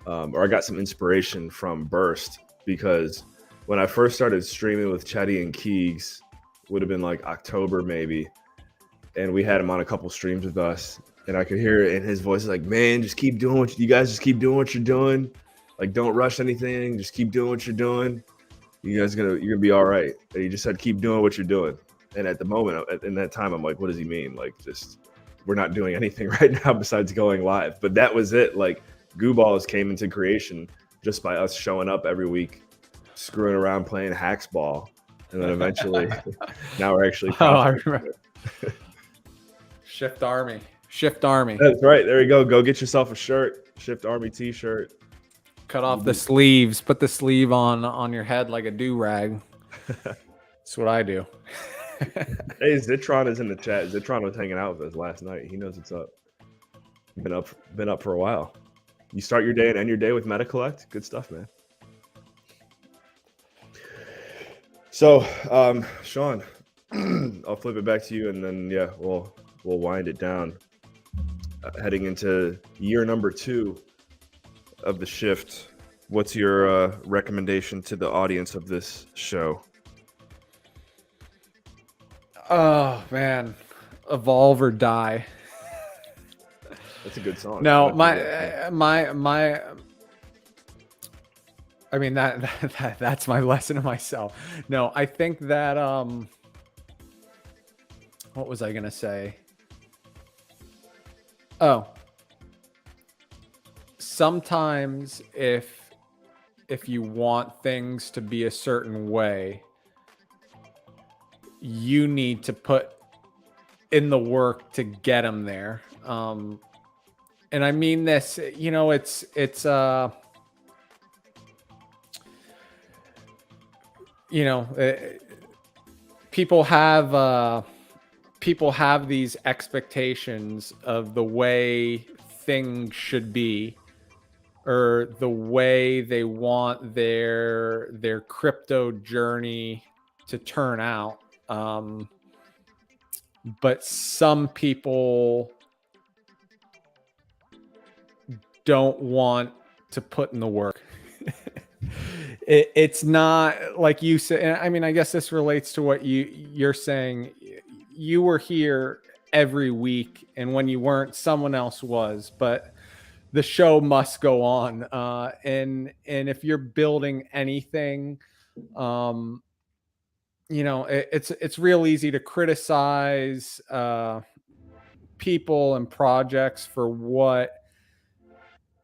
or I got some inspiration from Burst, because when I first started streaming with Chetty and Keegs, would have been like October maybe, and we had him on a couple streams with us, and I could hear it in his voice, like, man, just keep doing you guys just keep doing what you're doing. Like, don't rush anything. Just keep doing what you're doing. You're gonna be all right. And he just said, keep doing what you're doing. And at the moment, in that time, I'm like, what does he mean? Like, just, we're not doing anything right now besides going live. But that was it. Like, Goo Balls came into creation just by us showing up every week, screwing around, playing hacks ball. And then eventually, now we're actually. Oh, I remember. Shift Army. That's right. There you go. Go get yourself a shirt. Shift Army t-shirt. Cut off the sleeves. Put the sleeve on your head like a do-rag. That's what I do. Hey, Zitron is in the chat. Zitron was hanging out with us last night. He knows what's up. Been up for a while. You start your day and end your day with MetaCollect. Good stuff, man. So, Sean, I'll flip it back to you, and then we'll wind it down. Heading into year number 2 of the shift, what's your recommendation to the audience of this show? Oh man, evolve or die. That's a good song. No, That's my. I mean that's my lesson to myself. No, I think that what was I gonna say? Oh, sometimes if you want things to be a certain way, you need to put in the work to get them there. And I mean this, it's people have these expectations of the way things should be, or the way they want their crypto journey to turn out. But some people don't want to put in the work. It's not like you said. I mean, I guess this relates to what you're saying. You were here every week, and when you weren't, someone else was. But the show must go on. And if you're building anything, it's real easy to criticize people and projects for what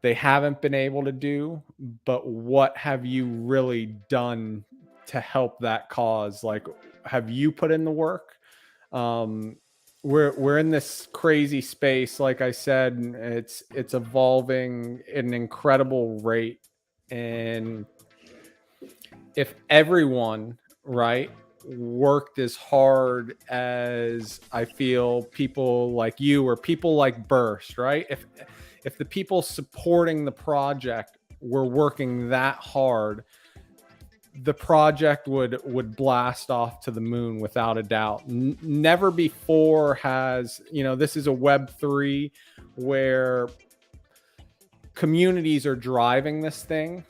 they haven't been able to do, but what have you really done to help that cause? Like, have you put in the work? We're in this crazy space, like I said, and it's evolving at an incredible rate. And if everyone, right, worked as hard as I feel people like you or people like Burst, right? If the people supporting the project were working that hard, the project would blast off to the moon without a doubt. Never before has, this is a Web3 where communities are driving this thing,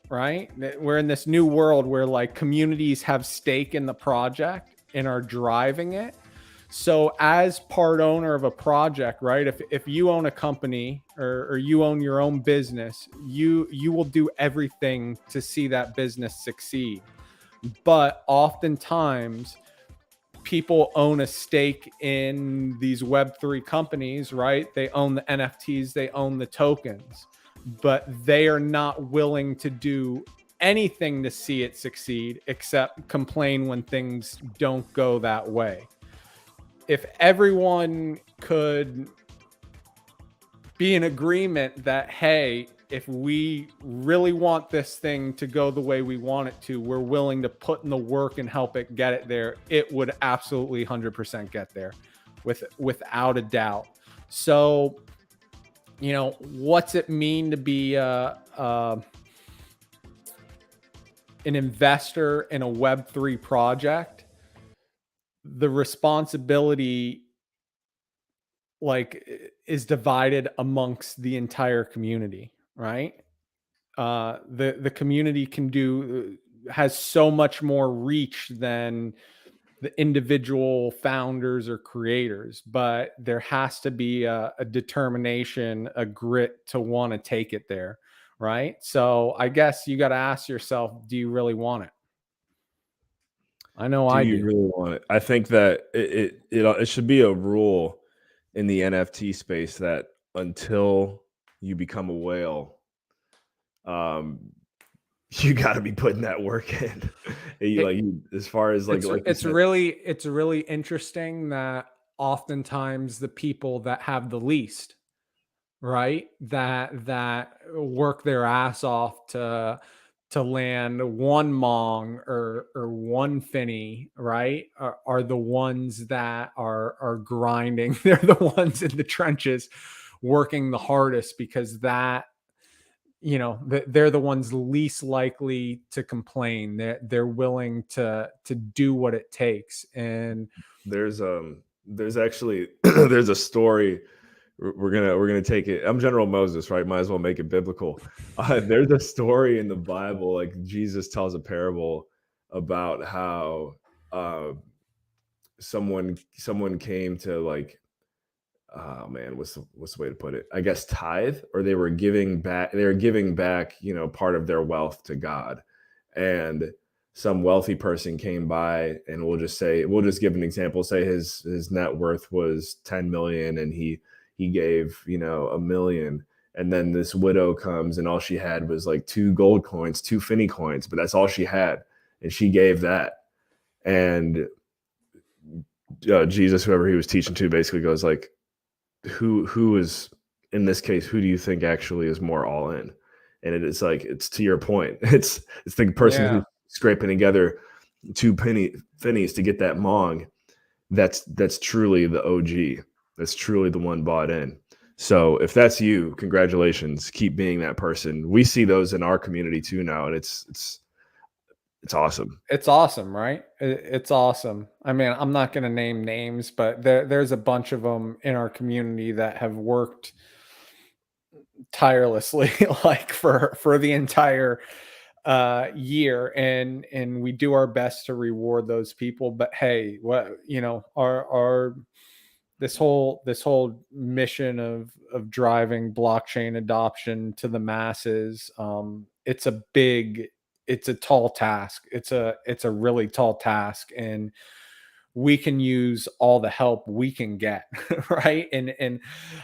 right? We're in this new world where like communities have stake in the project and are driving it. So as part owner of a project, right? If you own a company or you own your own business, you will do everything to see that business succeed. But oftentimes people own a stake in these Web3 companies, right? They own the NFTs, they own the tokens, but they are not willing to do anything to see it succeed except complain when things don't go that way. If everyone could be in agreement that, hey, if we really want this thing to go the way we want it to, we're willing to put in the work and help it get it there, it would absolutely 100% get there without a doubt. So, what's it mean to be an investor in a Web3 project? The responsibility is divided amongst the entire community, right? The community has so much more reach than the individual founders or creators, but there has to be a determination, a grit to want to take it there, right? So I guess you got to ask yourself, do you really want it? I know I do. You really want it? I think that it should be a rule in the NFT space that until you become a whale, you got to be putting that work in. As far as it's really interesting that oftentimes the people that have the least, right, that work their ass off to to land one Hmong or one Finny, right, are the ones that are grinding. They're the ones in the trenches working the hardest, because that, they're the ones least likely to complain. They're willing to do what it takes. And there's actually there's a story. We're gonna take it. I'm General Moses, right? Might as well make it biblical. There's a story in the Bible, like Jesus tells a parable about how someone came to, like, oh man, what's the way to put it? I guess tithe, or they were giving back. They were giving back, part of their wealth to God, and some wealthy person came by, and we'll just give an example. Say his net worth was 10 million, and he gave a million, and then this widow comes, and all she had was like 2 gold coins, 2 Finney coins, but that's all she had, and she gave that, and Jesus, whoever he was teaching to, basically goes like, who is, in this case, who do you think actually is more all in? And it's like, it's to your point. It's the person who's scraping together 2 pennies to get that Hmong. That's truly the OG. That's truly the one bought in. So if that's you, congratulations. Keep being that person. We see those in our community too now, and it's awesome. It's awesome, right? It's awesome. I mean, I'm not going to name names, but there's a bunch of them in our community that have worked tirelessly, like for the entire year, and we do our best to reward those people. But hey, what our this whole mission of driving blockchain adoption to the masses, it's a tall task. It's a really tall task, and we can use all the help we can get. Right. And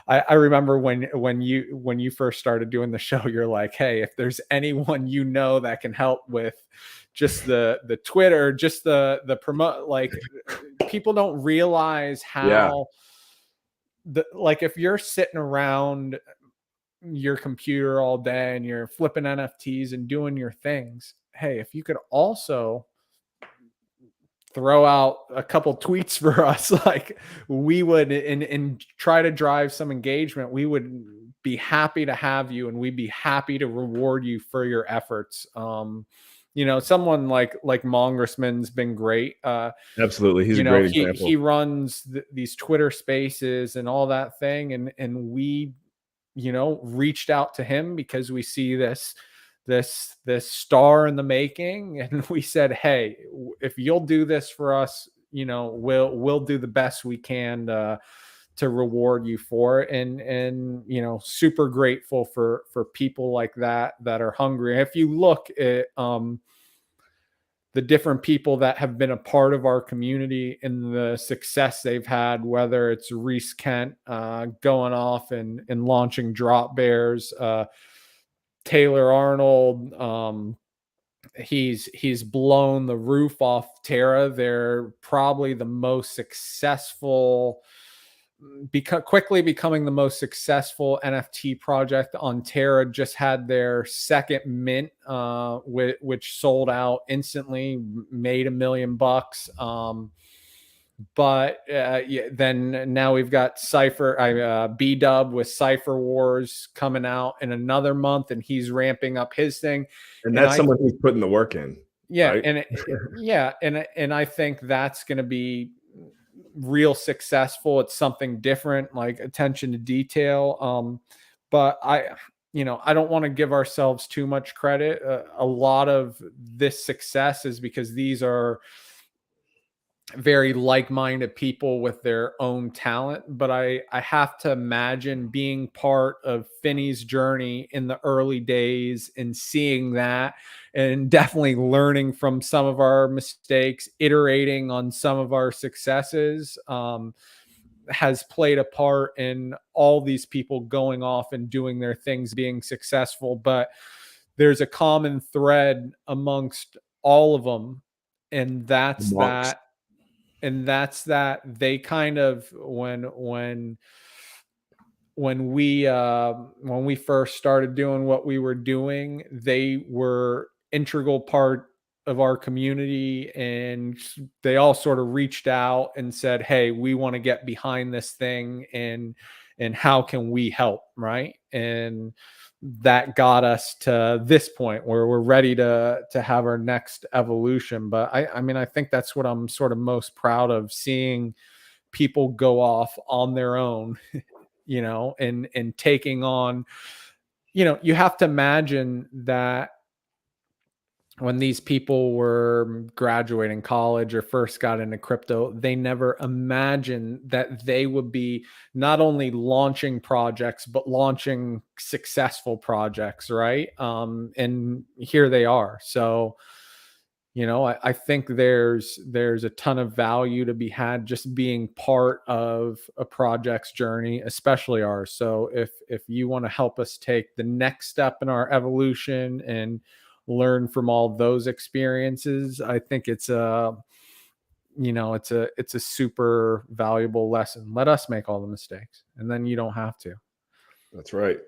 I remember when you first started doing the show, you're like, hey, if there's anyone that can help with just the Twitter, just the promote, like, people don't realize how like, if you're sitting around your computer all day and you're flipping NFTs and doing your things, hey, if you could also throw out a couple tweets for us, like, we would, and try to drive some engagement, we would be happy to have you, and we'd be happy to reward you for your efforts. Someone like Mongressman's been great. Absolutely. He's a great example. He runs these Twitter spaces and all that thing. And we, reached out to him because we see this star in the making. And we said, hey, if you'll do this for us, we'll do the best we can to reward you for it. And super grateful for people like that are hungry. If you look at the different people that have been a part of our community and the success they've had, whether it's Reese Kent going off and launching Drop Bears, Taylor Arnold, he's blown the roof off Terra. They're probably the most successful, quickly becoming the most successful NFT project on Terra. Just had their second mint, which sold out instantly, made $1 million. But then now we've got B-Dub with Cypher Wars coming out in another month, and he's ramping up his thing. And that's someone who's putting the work in. Yeah, right? and I think that's going to be real successful. It's something different, like attention to detail. But I don't want to give ourselves too much credit. A lot of this success is because these are very like-minded people with their own talent. But I have to imagine being part of Finney's journey in the early days and seeing that, and definitely learning from some of our mistakes, iterating on some of our successes, has played a part in all these people going off and doing their things, being successful. But there's a common thread amongst all of them, and that's that they kind of, when we first started doing what we were doing, they were integral part of our community, and they all sort of reached out and said, hey, we want to get behind this thing, and how can we help, right? And that got us to this point where we're ready to have our next evolution. But I mean, I think that's what I'm sort of most proud of, seeing people go off on their own, you know, and taking on, you know, you have to imagine that when these people were graduating college or first got into crypto, they never imagined that they would be not only launching projects, but launching successful projects, right? And here they are. So, you know, I think there's a ton of value to be had just being part of a project's journey, especially ours. So if you want to help us take the next step in our evolution and learn from all those experiences, I think it's a, you know, it's a super valuable lesson. Let us make all the mistakes, and then you don't have to. That's right.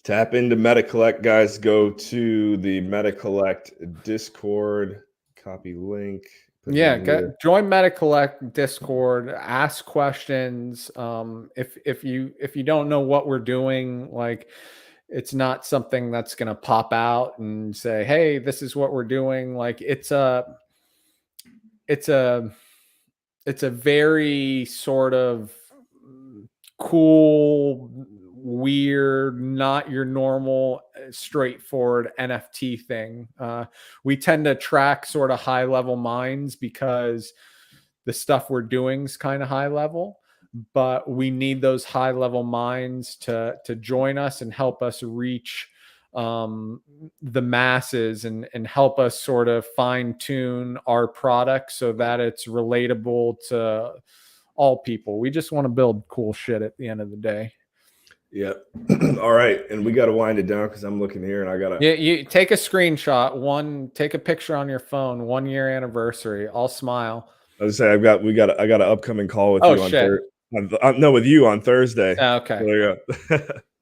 Tap into MetaCollect, guys. Go to the MetaCollect Discord, copy link. Join MetaCollect Discord, ask questions. If you don't know what we're doing, like, it's not something that's going to pop out and say, hey, this is what we're doing. Like, it's a very sort of cool, weird, not your normal straightforward NFT thing. We tend to track sort of high level minds because the stuff we're doing is kind of high level, but we need those high level minds to join us and help us reach the masses and help us sort of fine tune our product so that it's relatable to all people. We just want to build cool shit at the end of the day. Yeah. All right. And we got to wind it down because I'm looking here and I got to. Yeah, you take a screenshot, take a picture on your phone, 1 year anniversary. I'll smile. I was saying, I got an upcoming call with you on shit. No, with you on Thursday. Okay. So there you go.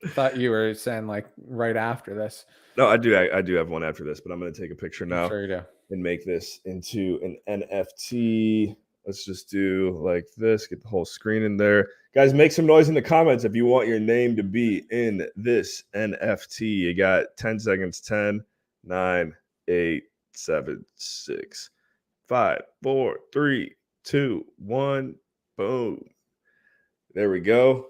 Thought you were saying like right after this. No, I do have one after this, but I'm going to take a picture now Sure you do. and make this into an NFT. Let's just do like this, get the whole screen in there. Guys, make some noise in the comments if you want your name to be in this NFT. You got 10 seconds. 10, 9, 8, 7, 6, 5, 4, 3, 2, 1. Boom. There we go.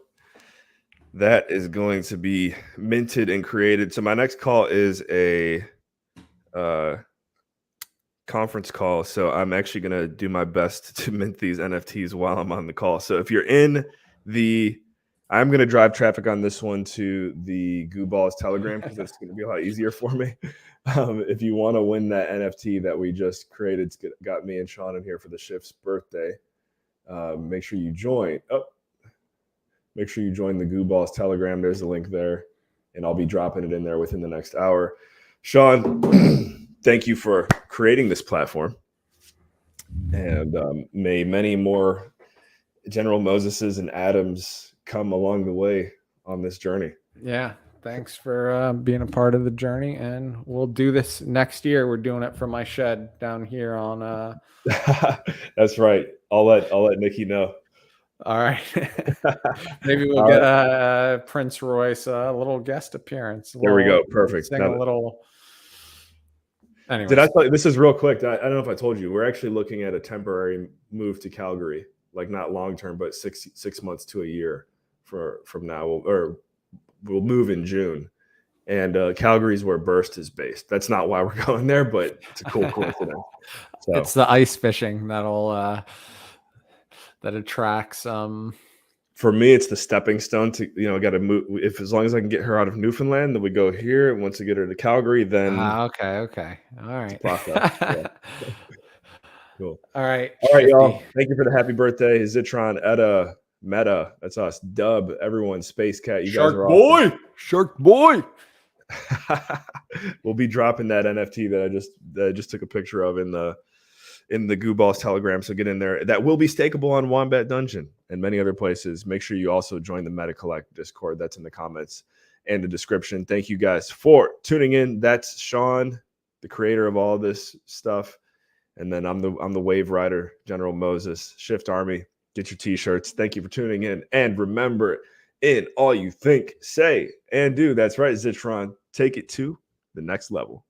That is going to be minted and created. So my next call is a conference call. So I'm actually going to do my best to mint these NFTs while I'm on the call. So if you're in I'm going to drive traffic on this one to the Goo Balls Telegram because it's going to be a lot easier for me. If you want to win that NFT that we just created, it's got me and Sean in here for the Shift's birthday. Make sure you join. Make sure you join the Goo Balls Telegram. There's a link there, and I'll be dropping it in there within the next hour. Sean, thank you for creating this platform, and may many more General Moseses and Adams come along the way on this journey. Yeah, thanks for being a part of the journey, and we'll do this next year. We're doing it from my shed down here on. That's right. I'll let Nikki know. All right. Maybe we'll get Prince Royce a little guest appearance. There we go. Perfect. Sing a little. Anyways. Did I tell you, this is real quick. I don't know if I told you, we're actually looking at a temporary move to Calgary, like not long term, but six months to a year from now. We'll move in June. And Calgary's where Burst is based. That's not why we're going there, but it's a cool coincidence. So. It's the ice fishing that attracts. For me, it's the stepping stone to got to move. As long as I can get her out of Newfoundland, then we go here. And once I get her to Calgary, then okay, all right. Yeah. Cool. All right, y'all. Thank you for the happy birthday, Zitron, Etta, Meta. That's us. Dub, everyone, Space Cat. You guys are awesome. Shark Boy. We'll be dropping that NFT that I just took a picture of in the Goo Balls Telegram. So get in there. That will be stakeable on Wombat Dungeon and many other places. Make sure you also join the MetaCollect Discord. That's in the comments and the description. Thank you guys for tuning in. That's Sean. the creator of all this stuff. And then I'm the wave rider, General Moses, Shift Army. Get your t-shirts. Thank you for tuning in. And remember, in all you think, say, and do. That's right, Zitron. Take it to the next level.